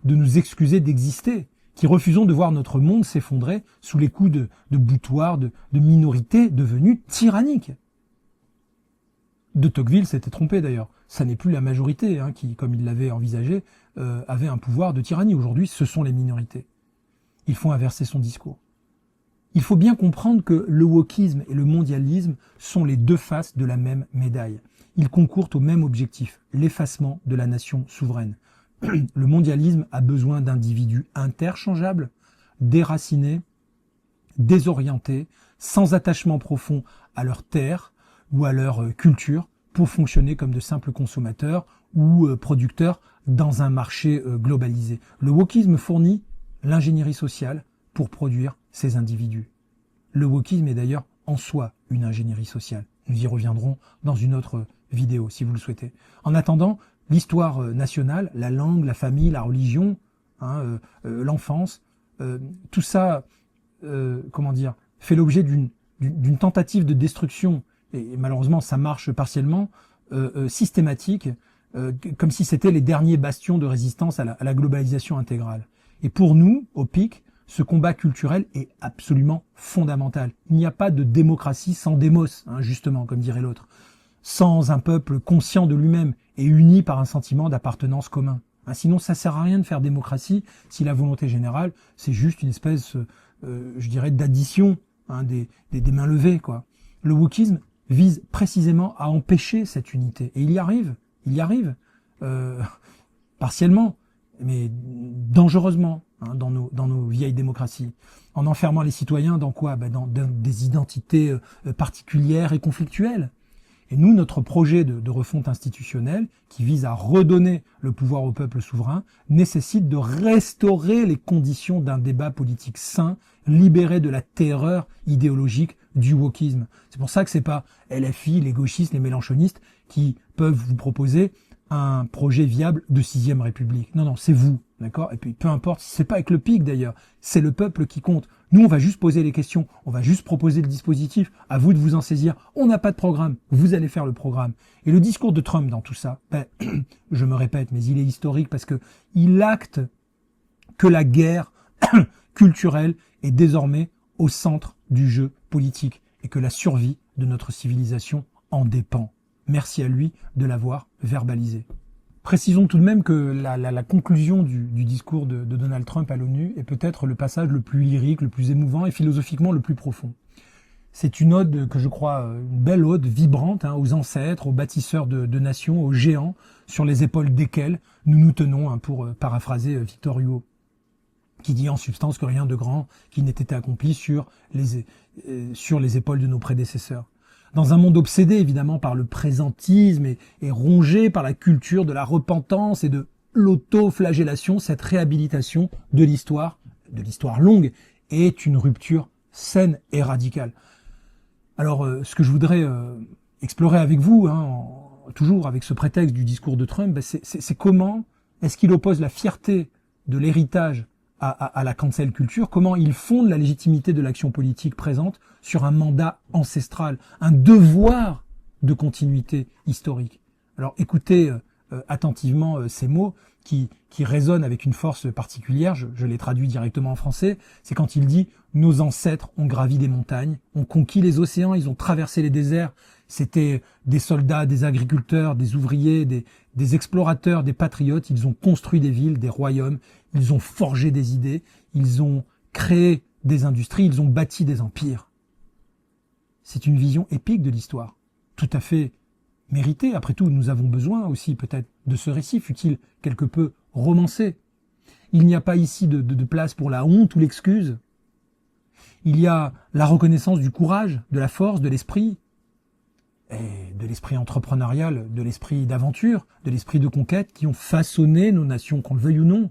de nous excuser d'exister, qui refusons de voir notre monde s'effondrer sous les coups de boutoirs, de minorités devenues tyranniques. De Tocqueville s'était trompé d'ailleurs. Ça n'est plus la majorité qui, comme il l'avait envisagé, avait un pouvoir de tyrannie. Aujourd'hui, ce sont les minorités. Il faut inverser son discours. Il faut bien comprendre que le wokisme et le mondialisme sont les deux faces de la même médaille. Ils concourent au même objectif, l'effacement de la nation souveraine. Le mondialisme a besoin d'individus interchangeables, déracinés, désorientés, sans attachement profond à leur terre ou à leur culture, pour fonctionner comme de simples consommateurs ou producteurs dans un marché globalisé. Le wokisme fournit l'ingénierie sociale pour produire ces individus. Le wokisme est d'ailleurs en soi une ingénierie sociale. Nous y reviendrons dans une autre vidéo, si vous le souhaitez. En attendant, l'histoire nationale, la langue, la famille, la religion, l'enfance, tout ça, fait l'objet d'une tentative de destruction, et malheureusement ça marche partiellement, systématique, comme si c'était les derniers bastions de résistance à la globalisation intégrale. Et pour nous, au PIC, ce combat culturel est absolument fondamental. Il n'y a pas de démocratie sans démos, justement, comme dirait l'autre, sans un peuple conscient de lui-même et uni par un sentiment d'appartenance commun. Sinon, ça sert à rien de faire démocratie si la volonté générale, c'est juste une espèce, je dirais, d'addition des mains levées, quoi. Le wokisme vise précisément à empêcher cette unité. Et il y arrive, partiellement. mais dangereusement, hein, dans nos vieilles démocraties, en enfermant les citoyens dans quoi? Dans des identités particulières et conflictuelles. Et nous, notre projet de refonte institutionnelle, qui vise à redonner le pouvoir au peuple souverain, nécessite de restaurer les conditions d'un débat politique sain, libéré de la terreur idéologique du wokisme. C'est pour ça que c'est pas LFI, les gauchistes, les mélenchonistes qui peuvent vous proposer un projet viable de 6e République. Non, c'est vous, d'accord? Et puis peu importe, c'est pas avec le PIC d'ailleurs, c'est le peuple qui compte. Nous, on va juste poser les questions, on va juste proposer le dispositif, à vous de vous en saisir. On n'a pas de programme, vous allez faire le programme. Et le discours de Trump dans tout ça, je me répète, mais il est historique parce que il acte que la guerre culturelle est désormais au centre du jeu politique et que la survie de notre civilisation en dépend. Merci à lui de l'avoir verbalisé. Précisons tout de même que la conclusion du discours de Donald Trump à l'ONU est peut-être le passage le plus lyrique, le plus émouvant et philosophiquement le plus profond. C'est une ode que je crois, une belle ode vibrante aux ancêtres, aux bâtisseurs de nations, aux géants, sur les épaules desquels nous nous tenons, pour paraphraser Victor Hugo, qui dit en substance que rien de grand qui n'ait été accompli sur les épaules de nos prédécesseurs. Dans un monde obsédé évidemment par le présentisme et rongé par la culture de la repentance et de l'autoflagellation, cette réhabilitation de l'histoire longue, est une rupture saine et radicale. Alors, ce que je voudrais explorer avec vous, toujours avec ce prétexte du discours de Trump, c'est comment est-ce qu'il oppose la fierté de l'héritage à la cancel culture, comment il fonde la légitimité de l'action politique présente sur un mandat ancestral, un devoir de continuité historique. Alors écoutez attentivement ces mots qui résonnent avec une force particulière, je les traduis directement en français, c'est quand il dit « Nos ancêtres ont gravi des montagnes, ont conquis les océans, ils ont traversé les déserts, c'était des soldats, des agriculteurs, des ouvriers, des explorateurs, des patriotes, ils ont construit des villes, des royaumes, ils ont forgé des idées, ils ont créé des industries, ils ont bâti des empires. » C'est une vision épique de l'histoire, tout à fait méritée. Après tout, nous avons besoin aussi peut-être de ce récit, fût-il quelque peu romancé. Il n'y a pas ici de place pour la honte ou l'excuse. Il y a la reconnaissance du courage, de la force, de l'esprit, et de l'esprit entrepreneurial, de l'esprit d'aventure, de l'esprit de conquête qui ont façonné nos nations, qu'on le veuille ou non.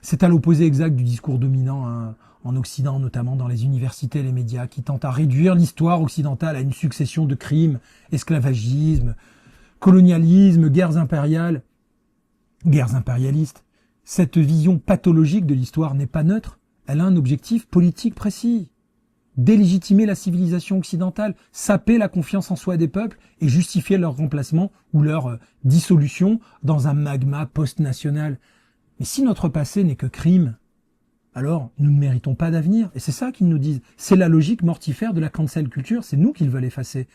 C'est à l'opposé exact du discours dominant en Occident, notamment dans les universités et les médias, qui tentent à réduire l'histoire occidentale à une succession de crimes, esclavagisme, colonialisme, guerres impérialistes. Cette vision pathologique de l'histoire n'est pas neutre, elle a un objectif politique précis. Délégitimer la civilisation occidentale, saper la confiance en soi des peuples et justifier leur remplacement ou leur dissolution dans un magma post-national. Mais si notre passé n'est que crime, alors nous ne méritons pas d'avenir. Et c'est ça qu'ils nous disent. C'est la logique mortifère de la cancel culture, c'est nous qu'ils veulent effacer.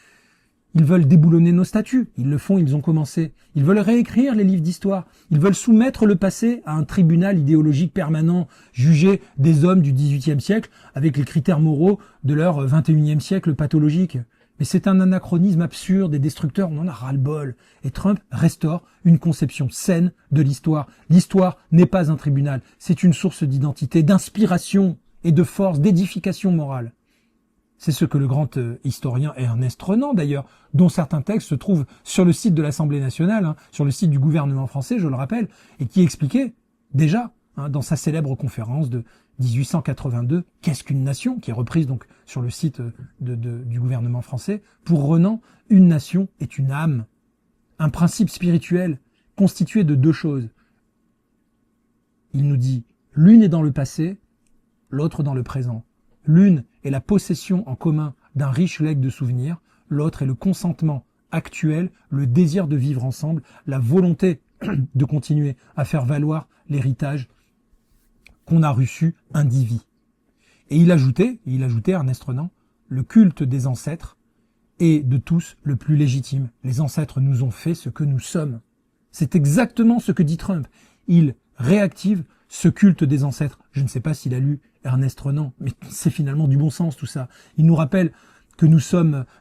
Ils veulent déboulonner nos statuts, ils le font, ils ont commencé. Ils veulent réécrire les livres d'histoire. Ils veulent soumettre le passé à un tribunal idéologique permanent, juger des hommes du XVIIIe siècle avec les critères moraux de leur XXIe siècle pathologique. Mais c'est un anachronisme absurde et destructeur, on en a ras-le-bol. Et Trump restaure une conception saine de l'histoire. L'histoire n'est pas un tribunal, c'est une source d'identité, d'inspiration et de force, d'édification morale. C'est ce que le grand historien Ernest Renan, d'ailleurs, dont certains textes se trouvent sur le site de l'Assemblée nationale, sur le site du gouvernement français, je le rappelle, et qui expliquait déjà, dans sa célèbre conférence de 1882, « Qu'est-ce qu'une nation ?» qui est reprise donc sur le site du gouvernement français. Pour Renan, une nation est une âme, un principe spirituel constitué de deux choses. Il nous dit, l'une est dans le passé, l'autre dans le présent. L'une est la possession en commun d'un riche legs de souvenirs, l'autre est le consentement actuel, le désir de vivre ensemble, la volonté de continuer à faire valoir l'héritage qu'on a reçu indivis. Et il ajoutait Ernest Renan, le culte des ancêtres est de tous le plus légitime. Les ancêtres nous ont fait ce que nous sommes. C'est exactement ce que dit Trump. Il réactive ce culte des ancêtres. Je ne sais pas s'il a lu Ernest Renan, mais c'est finalement du bon sens tout ça. Il nous rappelle que nous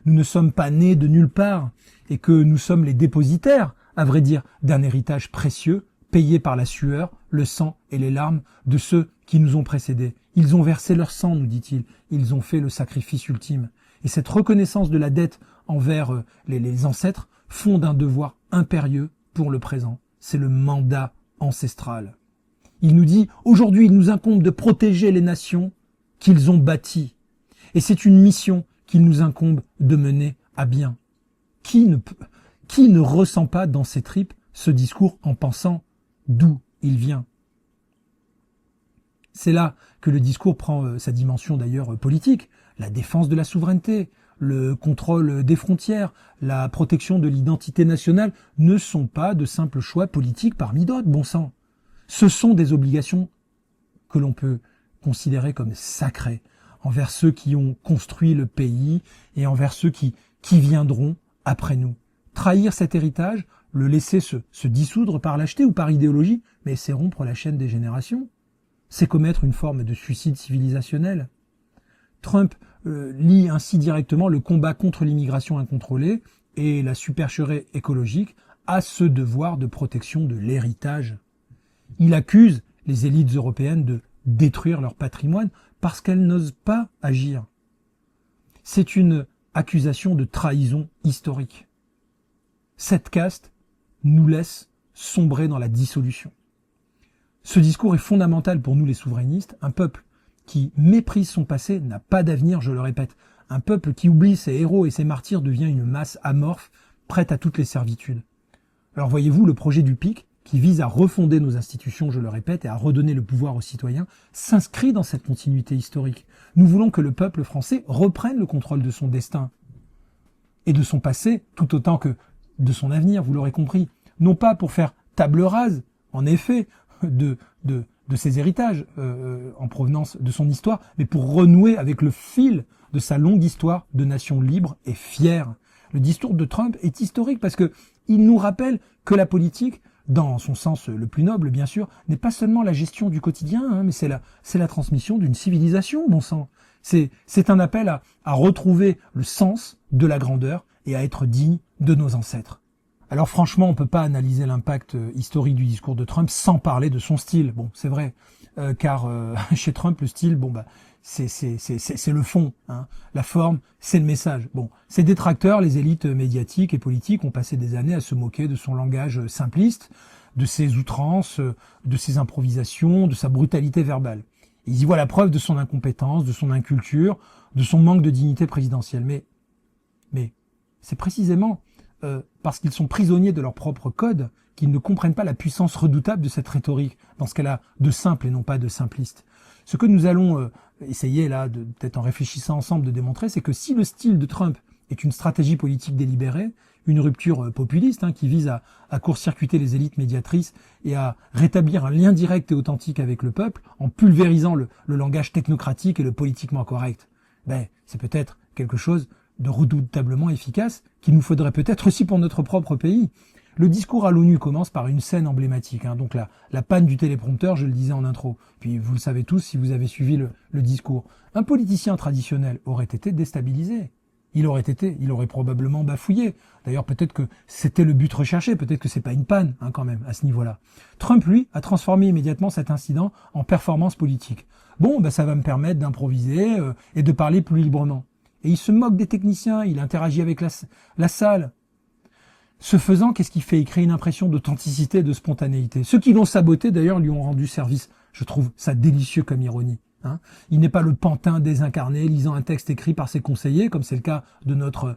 ne sommes pas nés de nulle part et que nous sommes les dépositaires, à vrai dire, d'un héritage précieux, payé par la sueur, le sang et les larmes de ceux qui nous ont précédés. Ils ont versé leur sang, nous dit-il. Ils ont fait le sacrifice ultime. Et cette reconnaissance de la dette envers les ancêtres fonde un devoir impérieux pour le présent. C'est le mandat ancestral. Il nous dit, aujourd'hui, il nous incombe de protéger les nations qu'ils ont bâties. Et c'est une mission qu'il nous incombe de mener à bien. Qui ne ressent pas dans ses tripes ce discours en pensant d'où il vient? C'est là que le discours prend sa dimension d'ailleurs politique. La défense de la souveraineté, le contrôle des frontières, la protection de l'identité nationale ne sont pas de simples choix politiques parmi d'autres, bon sang. Ce sont des obligations que l'on peut considérer comme sacrées envers ceux qui ont construit le pays et envers ceux qui viendront après nous. Trahir cet héritage, le laisser se dissoudre par lâcheté ou par idéologie, mais c'est rompre la chaîne des générations. C'est commettre une forme de suicide civilisationnel. Trump lie ainsi directement le combat contre l'immigration incontrôlée et la supercherie écologique à ce devoir de protection de l'héritage. Il accuse les élites européennes de détruire leur patrimoine parce qu'elles n'osent pas agir. C'est une accusation de trahison historique. Cette caste nous laisse sombrer dans la dissolution. Ce discours est fondamental pour nous les souverainistes. Un peuple qui méprise son passé n'a pas d'avenir, je le répète. Un peuple qui oublie ses héros et ses martyrs devient une masse amorphe, prête à toutes les servitudes. Alors voyez-vous, le projet du PIC, qui vise à refonder nos institutions, je le répète, et à redonner le pouvoir aux citoyens, s'inscrit dans cette continuité historique. Nous voulons que le peuple français reprenne le contrôle de son destin et de son passé, tout autant que de son avenir, vous l'aurez compris. Non pas pour faire table rase, en effet, de ses héritages en provenance de son histoire, mais pour renouer avec le fil de sa longue histoire de nation libre et fière. Le discours de Trump est historique parce que il nous rappelle que la politique, dans son sens le plus noble bien sûr, n'est pas seulement la gestion du quotidien, mais c'est la transmission d'une civilisation, bon sang. C'est un appel à retrouver le sens de la grandeur et à être digne de nos ancêtres. Alors franchement, on peut pas analyser l'impact historique du discours de Trump sans parler de son style. Bon, c'est vrai, car chez Trump, le style, c'est le fond, hein. La forme, c'est le message. Bon, ses détracteurs, les élites médiatiques et politiques, ont passé des années à se moquer de son langage simpliste, de ses outrances, de ses improvisations, de sa brutalité verbale. Ils y voient la preuve de son incompétence, de son inculture, de son manque de dignité présidentielle. Mais c'est précisément parce qu'ils sont prisonniers de leur propre code qu'ils ne comprennent pas la puissance redoutable de cette rhétorique, dans ce qu'elle a de simple et non pas de simpliste. Ce que nous allons essayer là, peut-être en réfléchissant ensemble, de démontrer, c'est que si le style de Trump est une stratégie politique délibérée, une rupture populiste qui vise à court-circuiter les élites médiatrices et à rétablir un lien direct et authentique avec le peuple en pulvérisant le langage technocratique et le politiquement correct, c'est peut-être quelque chose de redoutablement efficace qu'il nous faudrait peut-être aussi pour notre propre pays. Le discours à l'ONU commence par une scène emblématique, donc la panne du téléprompteur, je le disais en intro. Puis vous le savez tous si vous avez suivi le discours. Un politicien traditionnel aurait été déstabilisé. Il aurait probablement bafouillé. D'ailleurs, peut-être que c'était le but recherché, peut-être que c'est pas une panne, quand même, à ce niveau-là. Trump, lui, a transformé immédiatement cet incident en performance politique. Bon, ça va me permettre d'improviser et de parler plus librement. Et il se moque des techniciens, il interagit avec la salle. Ce faisant, qu'est-ce qu'il fait? Il crée une impression d'authenticité et de spontanéité. Ceux qui l'ont saboté, d'ailleurs, lui ont rendu service. Je trouve ça délicieux comme ironie. Il n'est pas le pantin désincarné lisant un texte écrit par ses conseillers, comme c'est le cas de notre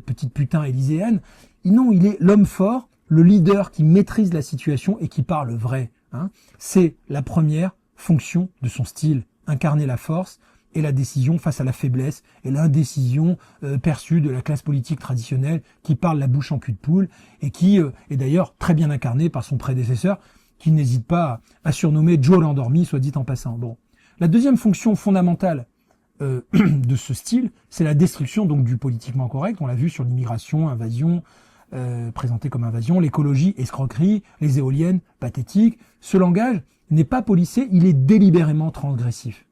petite putain élyséenne. Non, il est l'homme fort, le leader qui maîtrise la situation et qui parle vrai. C'est la première fonction de son style, incarner la force et la décision face à la faiblesse et l'indécision perçue de la classe politique traditionnelle qui parle la bouche en cul de poule et qui est d'ailleurs très bien incarnée par son prédécesseur qui n'hésite pas à surnommer Joe l'endormi, soit dit en passant. Bon. La deuxième fonction fondamentale de ce style, c'est la destruction donc du politiquement correct. On l'a vu sur l'immigration, invasion, présenté comme invasion, l'écologie, escroquerie, les éoliennes, pathétique. Ce langage n'est pas policé, il est délibérément transgressif.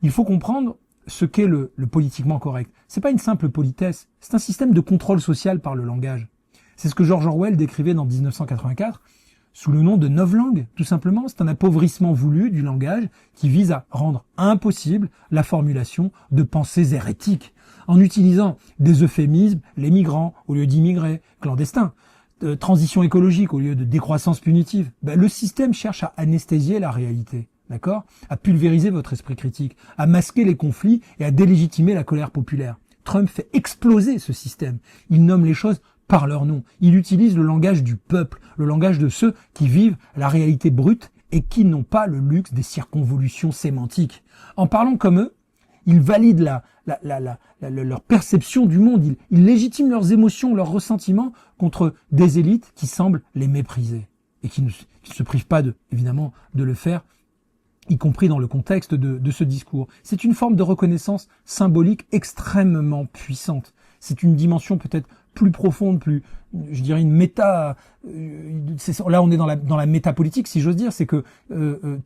Il faut comprendre ce qu'est le politiquement correct. C'est pas une simple politesse, c'est un système de contrôle social par le langage. C'est ce que George Orwell décrivait dans 1984. sous le nom de novlangue, tout simplement. C'est un appauvrissement voulu du langage qui vise à rendre impossible la formulation de pensées hérétiques, en utilisant des euphémismes, les migrants au lieu d'immigrés, clandestins, transition écologique au lieu de décroissance punitive. Le système cherche à anesthésier la réalité, d'accord, à pulvériser votre esprit critique, à masquer les conflits et à délégitimer la colère populaire. Trump fait exploser ce système. Il nomme les choses par leur nom. Il utilise le langage du peuple, le langage de ceux qui vivent la réalité brute et qui n'ont pas le luxe des circonvolutions sémantiques. En parlant comme eux, il valide leur perception du monde, il légitime leurs émotions, leurs ressentiments contre des élites qui semblent les mépriser et qui ne se privent pas évidemment de le faire, y compris dans le contexte de ce discours. C'est une forme de reconnaissance symbolique extrêmement puissante. C'est une dimension peut-être plus profonde, je dirais une méta. Là, on est dans la métapolitique, si j'ose dire. C'est que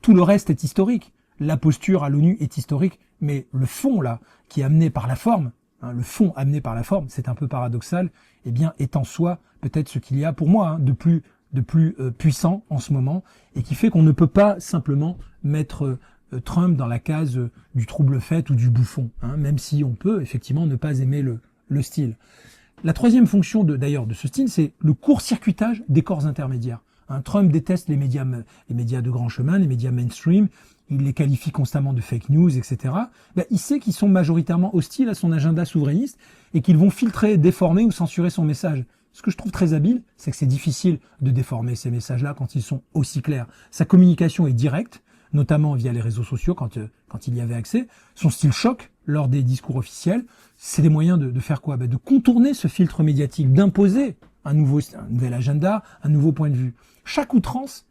tout le reste est historique. La posture à l'ONU est historique, mais le fond là, qui est amené par la forme, le fond amené par la forme, c'est un peu paradoxal. Eh bien, est en soi peut-être ce qu'il y a pour moi de plus puissant en ce moment, et qui fait qu'on ne peut pas simplement mettre Trump dans la case du trouble-fête ou du bouffon, même si on peut effectivement ne pas aimer le style. La troisième fonction d'ailleurs de ce style, c'est le court-circuitage des corps intermédiaires. Trump déteste les médias de grand chemin, les médias mainstream, il les qualifie constamment de fake news, etc. Il sait qu'ils sont majoritairement hostiles à son agenda souverainiste et qu'ils vont filtrer, déformer ou censurer son message. Ce que je trouve très habile, c'est que c'est difficile de déformer ces messages-là quand ils sont aussi clairs. Sa communication est directe, notamment via les réseaux sociaux quand il y avait accès. Son style choque lors des discours officiels. C'est des moyens de faire quoi ? De contourner ce filtre médiatique, d'imposer un nouvel agenda, un nouveau point de vue. Chaque outrance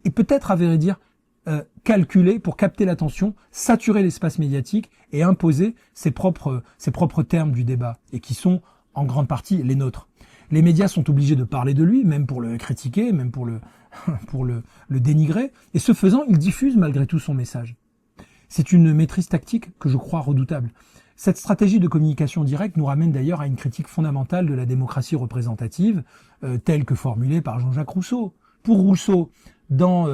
est peut-être, à vrai dire, calculée pour capter l'attention, saturer l'espace médiatique et imposer ses propres termes du débat, et qui sont en grande partie les nôtres. Les médias sont obligés de parler de lui, même pour le critiquer, même pour le dénigrer, et ce faisant, il diffuse malgré tout son message. C'est une maîtrise tactique que je crois redoutable. Cette stratégie de communication directe nous ramène d'ailleurs à une critique fondamentale de la démocratie représentative, telle que formulée par Jean-Jacques Rousseau. Pour Rousseau, dans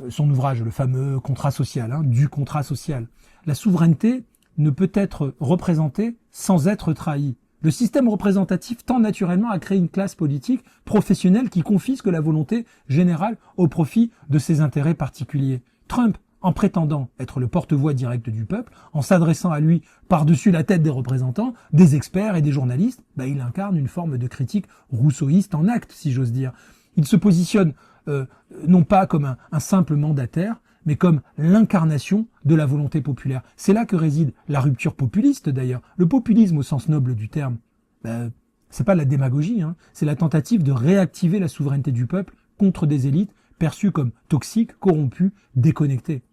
son ouvrage, le fameux contrat social, du contrat social, la souveraineté ne peut être représentée sans être trahie. Le système représentatif tend naturellement à créer une classe politique professionnelle qui confisque la volonté générale au profit de ses intérêts particuliers. Trump, en prétendant être le porte-voix direct du peuple, en s'adressant à lui par-dessus la tête des représentants, des experts et des journalistes, il incarne une forme de critique rousseauiste en acte, si j'ose dire. Il se positionne non pas comme un simple mandataire, mais comme l'incarnation de la volonté populaire. C'est là que réside la rupture populiste d'ailleurs. Le populisme au sens noble du terme, c'est pas la démagogie, c'est la tentative de réactiver la souveraineté du peuple contre des élites perçues comme toxiques, corrompues, déconnectées.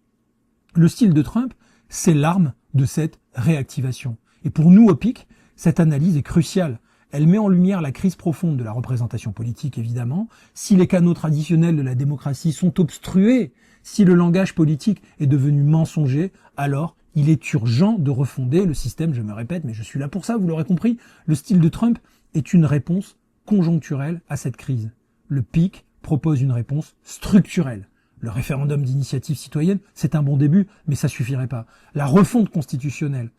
Le style de Trump, c'est l'arme de cette réactivation. Et pour nous, au PIC, cette analyse est cruciale. Elle met en lumière la crise profonde de la représentation politique, évidemment. Si les canaux traditionnels de la démocratie sont obstrués, si le langage politique est devenu mensonger, alors il est urgent de refonder le système, je me répète, mais je suis là pour ça, vous l'aurez compris. Le style de Trump est une réponse conjoncturelle à cette crise. Le PIC propose une réponse structurelle. Le référendum d'initiative citoyenne, c'est un bon début, mais ça suffirait pas. La refonte constitutionnelle,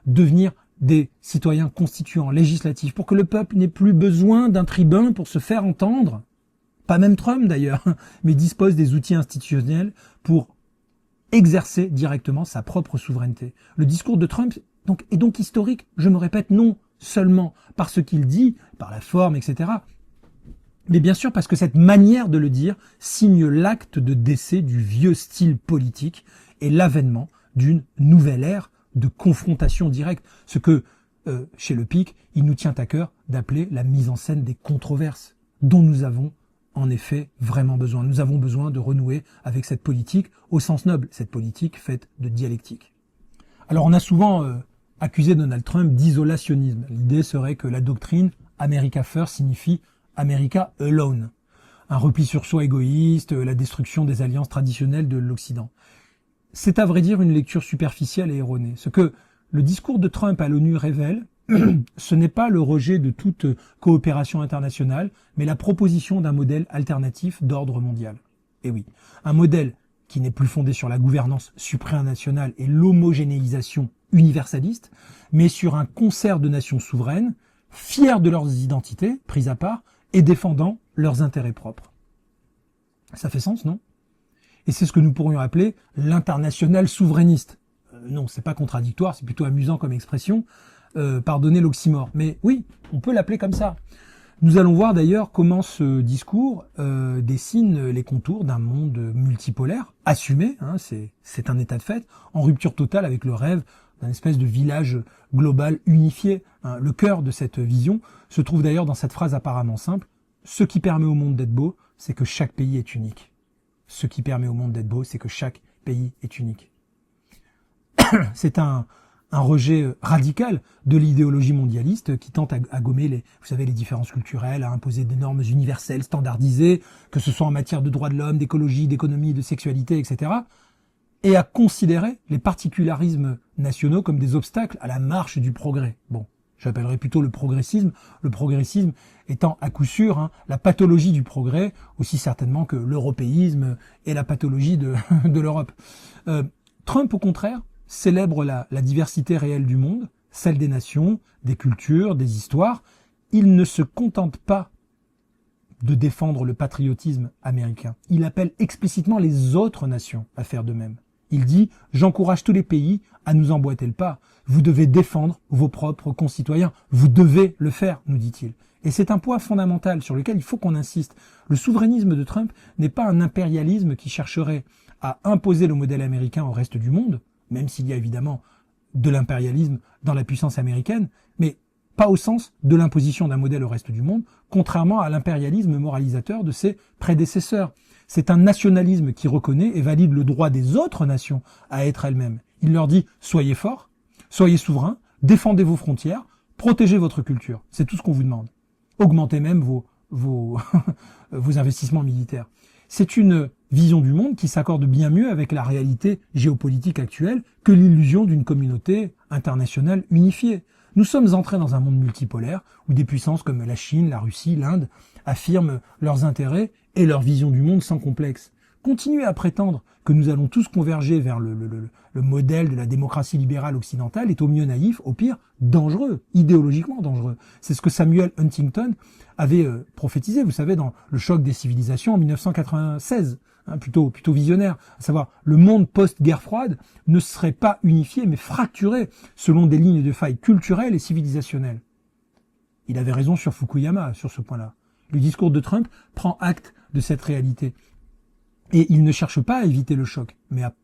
devenir des citoyens constituants législatifs pour que le peuple n'ait plus besoin d'un tribun pour se faire entendre, pas même Trump d'ailleurs, mais dispose des outils institutionnels pour exercer directement sa propre souveraineté. Le discours de Trump est donc historique, je me répète, non seulement par ce qu'il dit, par la forme, etc., mais bien sûr parce que cette manière de le dire signe l'acte de décès du vieux style politique et l'avènement d'une nouvelle ère de confrontation directe. Ce que, chez le PIC, il nous tient à cœur d'appeler la mise en scène des controverses, dont nous avons en effet vraiment besoin. Nous avons besoin de renouer avec cette politique au sens noble, cette politique faite de dialectique. Alors on a souvent accusé Donald Trump d'isolationnisme. L'idée serait que la doctrine America First signifie America Alone, un repli sur soi égoïste, la destruction des alliances traditionnelles de l'Occident. C'est à vrai dire une lecture superficielle et erronée. Ce que le discours de Trump à l'ONU révèle, ce n'est pas le rejet de toute coopération internationale, mais la proposition d'un modèle alternatif d'ordre mondial. Et oui, un modèle qui n'est plus fondé sur la gouvernance supranationale et l'homogénéisation universaliste, mais sur un concert de nations souveraines, fières de leurs identités, prises à part, et défendant leurs intérêts propres. Ça fait sens, non? Et c'est ce que nous pourrions appeler l'international souverainiste. Non, c'est pas contradictoire, c'est plutôt amusant comme expression. Pardonnez l'oxymore. Mais oui, on peut l'appeler comme ça. Nous allons voir d'ailleurs comment ce discours dessine les contours d'un monde multipolaire, assumé, hein, c'est un état de fait, en rupture totale avec le rêve d'un espèce de village global unifié. Hein. Le cœur de cette vision se trouve d'ailleurs dans cette phrase apparemment simple: ce qui permet au monde d'être beau, c'est que chaque pays est unique. Ce qui permet au monde d'être beau, c'est que chaque pays est unique. C'est un rejet radical de l'idéologie mondialiste qui tente à gommer les différences culturelles, à imposer des normes universelles, standardisées, que ce soit en matière de droits de l'homme, d'écologie, d'économie, de sexualité, etc., et à considérer les particularismes nationaux comme des obstacles à la marche du progrès. Bon, j'appellerais plutôt le progressisme étant à coup sûr la pathologie du progrès, aussi certainement que l'européisme est la pathologie de l'Europe. Trump, au contraire, célèbre la diversité réelle du monde, celle des nations, des cultures, des histoires. Il ne se contente pas de défendre le patriotisme américain. Il appelle explicitement les autres nations à faire de même. Il dit « J'encourage tous les pays à nous emboîter le pas. Vous devez défendre vos propres concitoyens. Vous devez le faire, nous dit-il. » Et c'est un point fondamental sur lequel il faut qu'on insiste. Le souverainisme de Trump n'est pas un impérialisme qui chercherait à imposer le modèle américain au reste du monde, même s'il y a évidemment de l'impérialisme dans la puissance américaine, mais pas au sens de l'imposition d'un modèle au reste du monde, contrairement à l'impérialisme moralisateur de ses prédécesseurs. C'est un nationalisme qui reconnaît et valide le droit des autres nations à être elles-mêmes. Il leur dit « soyez forts, soyez souverains, défendez vos frontières, protégez votre culture. C'est tout ce qu'on vous demande. Augmentez même vos investissements militaires. » C'est une vision du monde qui s'accorde bien mieux avec la réalité géopolitique actuelle que l'illusion d'une communauté internationale unifiée. Nous sommes entrés dans un monde multipolaire où des puissances comme la Chine, la Russie, l'Inde affirment leurs intérêts et leur vision du monde sans complexe. Continuer à prétendre que nous allons tous converger vers le modèle de la démocratie libérale occidentale est au mieux naïf, au pire dangereux, idéologiquement dangereux. C'est ce que Samuel Huntington avait prophétisé, vous savez, dans Le choc des civilisations en 1996, plutôt visionnaire, à savoir le monde post-guerre froide ne serait pas unifié mais fracturé selon des lignes de faille culturelles et civilisationnelles. Il avait raison sur Fukuyama, sur ce point-là. Le discours de Trump prend acte de cette réalité. Et il ne cherche pas à éviter le choc, mais à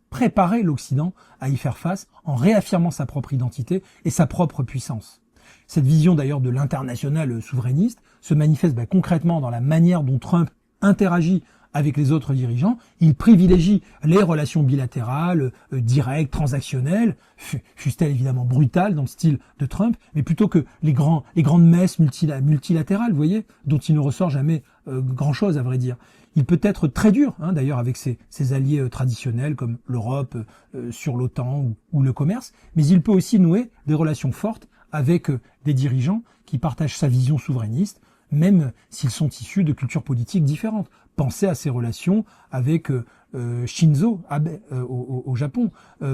préparer l'Occident à y faire face en réaffirmant sa propre identité et sa propre puissance. Cette vision d'ailleurs de l'international souverainiste se manifeste concrètement dans la manière dont Trump interagit avec les autres dirigeants. Il privilégie les relations bilatérales, directes, transactionnelles, fussent-elles évidemment brutales dans le style de Trump, mais plutôt que les grandes messes multilatérales, vous voyez, dont il ne ressort jamais grand-chose à vrai dire. Il peut être très dur, d'ailleurs, avec ses alliés traditionnels comme l'Europe, sur l'OTAN ou le commerce, mais il peut aussi nouer des relations fortes avec des dirigeants qui partagent sa vision souverainiste, même s'ils sont issus de cultures politiques différentes. Pensez à ses relations avec Shinzo Abe au Japon,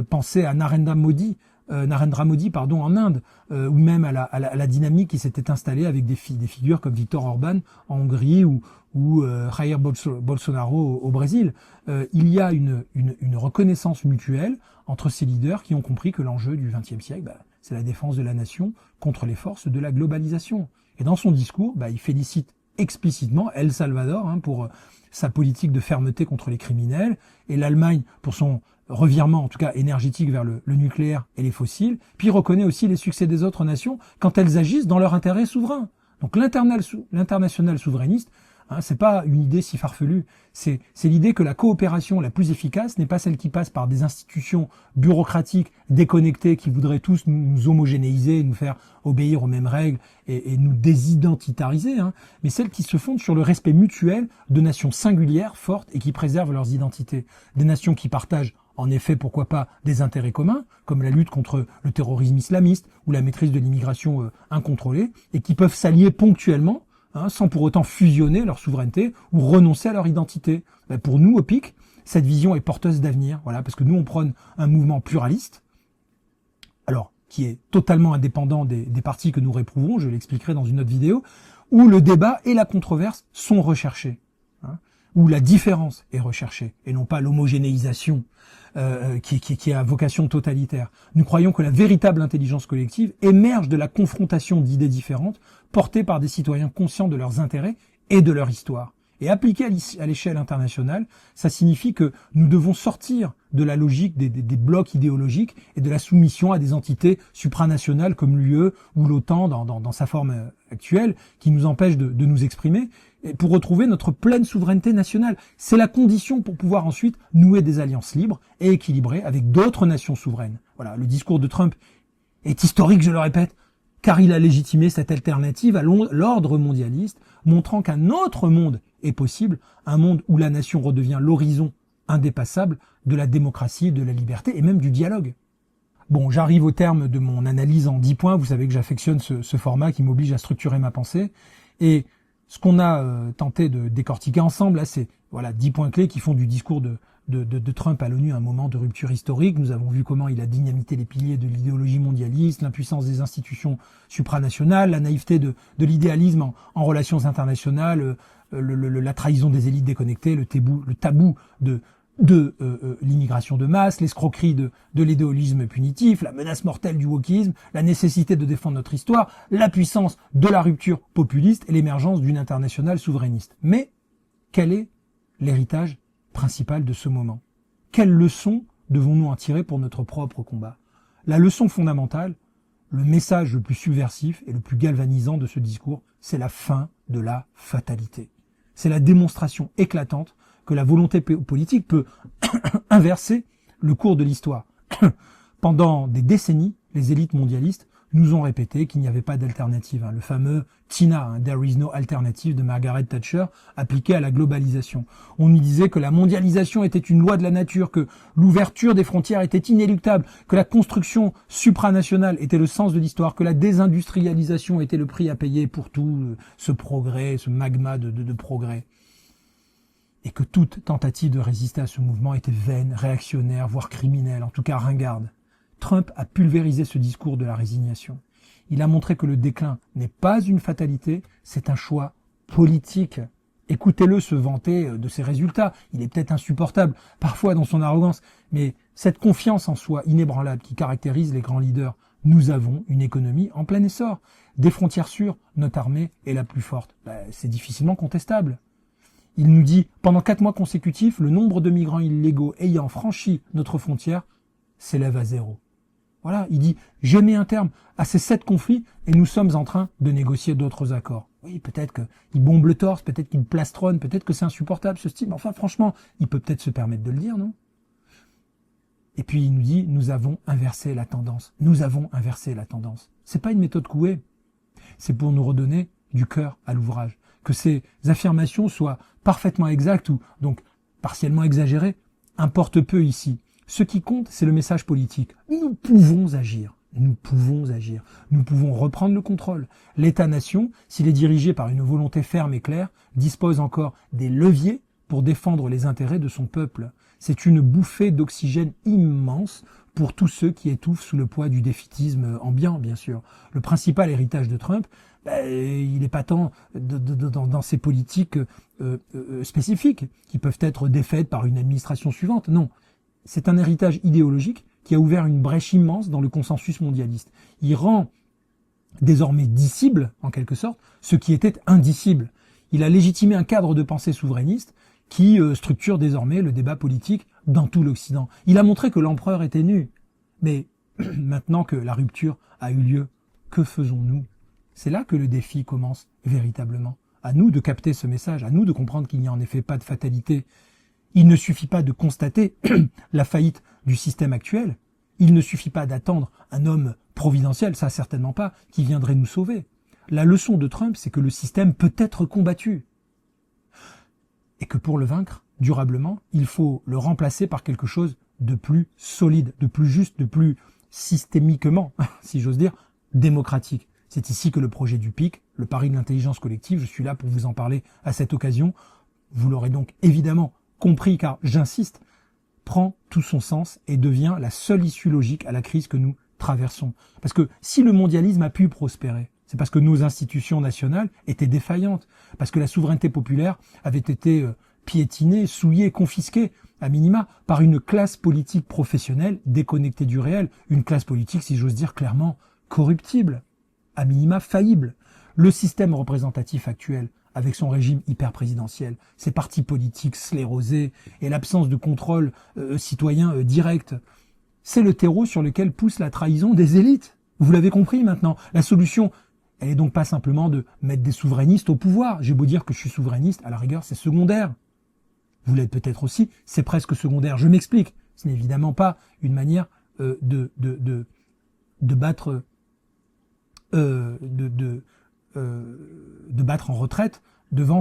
pensez à Narendra Modi en Inde, ou même à la dynamique qui s'était installée avec des figures comme Viktor Orban en Hongrie ou Jair Bolsonaro au Brésil. Il y a une reconnaissance mutuelle entre ces leaders qui ont compris que l'enjeu du XXe siècle, c'est la défense de la nation contre les forces de la globalisation. Et dans son discours, il félicite explicitement El Salvador pour sa politique de fermeté contre les criminels et l'Allemagne pour son revirement, en tout cas énergétique, vers le nucléaire et les fossiles, puis reconnaît aussi les succès des autres nations quand elles agissent dans leur intérêt souverain. Donc l'international souverainiste, c'est pas une idée si farfelue, c'est l'idée que la coopération la plus efficace n'est pas celle qui passe par des institutions bureaucratiques déconnectées qui voudraient tous nous homogénéiser, nous faire obéir aux mêmes règles et nous désidentitariser, mais celles qui se fondent sur le respect mutuel de nations singulières, fortes et qui préservent leurs identités. Des nations qui partagent en effet, pourquoi pas, des intérêts communs, comme la lutte contre le terrorisme islamiste ou la maîtrise de l'immigration incontrôlée, et qui peuvent s'allier ponctuellement hein, sans pour autant fusionner leur souveraineté ou renoncer à leur identité. Ben, pour nous, au PIC, cette vision est porteuse d'avenir, voilà, parce que nous, on prône un mouvement pluraliste, alors qui est totalement indépendant des partis que nous réprouvons, je l'expliquerai dans une autre vidéo, où le débat et la controverse sont recherchés, hein, où la différence est recherchée, et non pas l'homogénéisation qui a vocation totalitaire. Nous croyons que la véritable intelligence collective émerge de la confrontation d'idées différentes, portées par des citoyens conscients de leurs intérêts et de leur histoire. Et appliqué à l'échelle internationale, ça signifie que nous devons sortir de la logique des blocs idéologiques et de la soumission à des entités supranationales comme l'UE ou l'OTAN dans sa forme actuelle, qui nous empêchent de nous exprimer, et pour retrouver notre pleine souveraineté nationale. C'est la condition pour pouvoir ensuite nouer des alliances libres et équilibrées avec d'autres nations souveraines. Voilà, le discours de Trump est historique, je le répète, car il a légitimé cette alternative à l'ordre mondialiste, montrant qu'un autre monde est possible, un monde où la nation redevient l'horizon indépassable de la démocratie, de la liberté et même du dialogue. Bon, j'arrive au terme de mon analyse en 10 points. Vous savez que j'affectionne ce format qui m'oblige à structurer ma pensée. Et ce qu'on a tenté de décortiquer ensemble, là, c'est 10 points clés qui font du discours de Trump à l'ONU un moment de rupture historique. Nous avons vu comment il a dynamité les piliers de l'idéologie mondialiste, l'impuissance des institutions supranationales, la naïveté de l'idéalisme en relations internationales, la trahison des élites déconnectées, le tabou de l'immigration de masse, l'escroquerie de l'idéalisme punitif, la menace mortelle du wokisme, la nécessité de défendre notre histoire, la puissance de la rupture populiste et l'émergence d'une internationale souverainiste. Mais quel est l'héritage principal de ce moment? Quelles leçons devons-nous en tirer pour notre propre combat? La leçon fondamentale, le message le plus subversif et le plus galvanisant de ce discours, c'est la fin de la fatalité. C'est la démonstration éclatante que la volonté politique peut inverser le cours de l'histoire. Pendant des décennies, les élites mondialistes nous ont répété qu'il n'y avait pas d'alternative. Le fameux TINA, There is no alternative de Margaret Thatcher, appliqué à la globalisation. On nous disait que la mondialisation était une loi de la nature, que l'ouverture des frontières était inéluctable, que la construction supranationale était le sens de l'histoire, que la désindustrialisation était le prix à payer pour tout ce progrès, ce magma de progrès. Et que toute tentative de résister à ce mouvement était vaine, réactionnaire, voire criminelle, en tout cas ringarde. Trump a pulvérisé ce discours de la résignation. Il a montré que le déclin n'est pas une fatalité, c'est un choix politique. Écoutez-le se vanter de ses résultats. Il est peut-être insupportable, parfois dans son arrogance, mais cette confiance en soi inébranlable qui caractérise les grands leaders, nous avons une économie en plein essor. Des frontières sûres, notre armée est la plus forte. C'est difficilement contestable. Il nous dit, pendant 4 mois consécutifs, le nombre de migrants illégaux ayant franchi notre frontière s'élève à 0. Voilà, il dit, j'ai mis un terme à ces 7 conflits et nous sommes en train de négocier d'autres accords. Oui, peut-être qu'il bombe le torse, peut-être qu'il plastronne, peut-être que c'est insupportable ce style, mais enfin franchement, il peut peut-être se permettre de le dire, non? Et puis il nous dit, nous avons inversé la tendance. Nous avons inversé la tendance. C'est pas une méthode couée, c'est pour nous redonner du cœur à l'ouvrage. Que ces affirmations soient parfaitement exactes ou donc partiellement exagérées, importe peu ici. Ce qui compte, c'est le message politique. Nous pouvons agir. Nous pouvons agir. Nous pouvons reprendre le contrôle. L'État-nation, s'il est dirigé par une volonté ferme et claire, dispose encore des leviers pour défendre les intérêts de son peuple. C'est une bouffée d'oxygène immense pour tous ceux qui étouffent sous le poids du défaitisme ambiant, bien sûr. Le principal héritage de Trump, il n'est pas tant dans ces politiques spécifiques qui peuvent être défaites par une administration suivante. Non, c'est un héritage idéologique qui a ouvert une brèche immense dans le consensus mondialiste. Il rend désormais dissible, en quelque sorte, ce qui était indicible. Il a légitimé un cadre de pensée souverainiste qui structure désormais le débat politique dans tout l'Occident. Il a montré que l'empereur était nu. Mais maintenant que la rupture a eu lieu, que faisons-nous? C'est là que le défi commence véritablement. À nous de capter ce message, à nous de comprendre qu'il n'y a en effet pas de fatalité. Il ne suffit pas de constater la faillite du système actuel. Il ne suffit pas d'attendre un homme providentiel, ça certainement pas, qui viendrait nous sauver. La leçon de Trump, c'est que le système peut être combattu. Et que pour le vaincre, durablement, il faut le remplacer par quelque chose de plus solide, de plus juste, de plus systémiquement, si j'ose dire, démocratique. C'est ici que le projet du PIC, le pari de l'intelligence collective, je suis là pour vous en parler à cette occasion, vous l'aurez donc évidemment compris, car j'insiste, prend tout son sens et devient la seule issue logique à la crise que nous traversons. Parce que si le mondialisme a pu prospérer, c'est parce que nos institutions nationales étaient défaillantes, parce que la souveraineté populaire avait été piétinée, souillée, confisquée, à minima, par une classe politique professionnelle déconnectée du réel, une classe politique, si j'ose dire clairement, corruptible, à minima faillible. Le système représentatif actuel, avec son régime hyper-présidentiel, ses partis politiques sclérosés et l'absence de contrôle citoyen direct, c'est le terreau sur lequel pousse la trahison des élites. Vous l'avez compris maintenant. La solution, elle est donc pas simplement de mettre des souverainistes au pouvoir. J'ai beau dire que je suis souverainiste, à la rigueur, c'est secondaire. Vous l'êtes peut-être aussi, c'est presque secondaire. Je m'explique. Ce n'est évidemment pas une manière de battre en retraite devant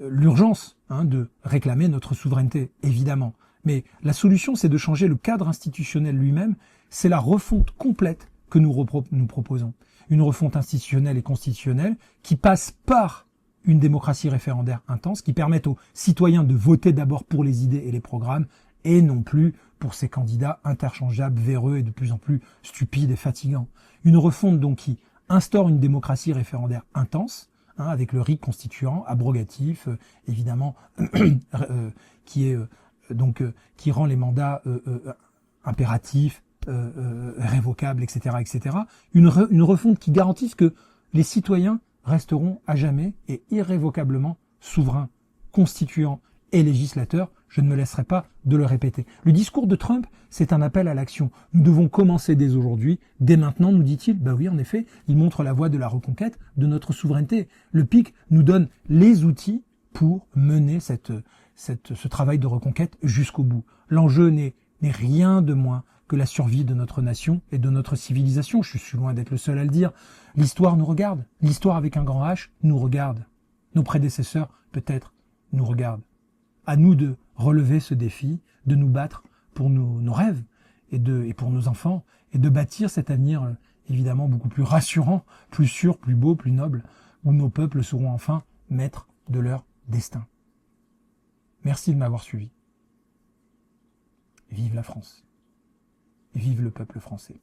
l'urgence de réclamer notre souveraineté, évidemment. Mais la solution, c'est de changer le cadre institutionnel lui-même. C'est la refonte complète que nous proposons. Une refonte institutionnelle et constitutionnelle qui passe par une démocratie référendaire intense, qui permette aux citoyens de voter d'abord pour les idées et les programmes, et non plus pour ces candidats interchangeables, véreux et de plus en plus stupides et fatigants. Une refonte donc qui instaure une démocratie référendaire intense, avec le rite constituant, abrogatif, évidemment, qui rend les mandats impératifs, révocables, etc., etc. Une refonte qui garantisse que les citoyens resteront à jamais et irrévocablement souverains, constituants et législateurs. Je ne me laisserai pas de le répéter. Le discours de Trump, c'est un appel à l'action. Nous devons commencer dès aujourd'hui, dès maintenant, nous dit-il. Ben oui, en effet, il montre la voie de la reconquête de notre souveraineté. Le PIC nous donne les outils pour mener ce travail de reconquête jusqu'au bout. L'enjeu n'est rien de moins que la survie de notre nation et de notre civilisation. Je suis loin d'être le seul à le dire. L'histoire nous regarde. L'histoire avec un grand H nous regarde. Nos prédécesseurs, peut-être, nous regardent. À nous de relever ce défi, de nous battre pour nos rêves et pour nos enfants, et de bâtir cet avenir évidemment beaucoup plus rassurant, plus sûr, plus beau, plus noble, où nos peuples seront enfin maîtres de leur destin. Merci de m'avoir suivi. Vive la France. Vive le peuple français.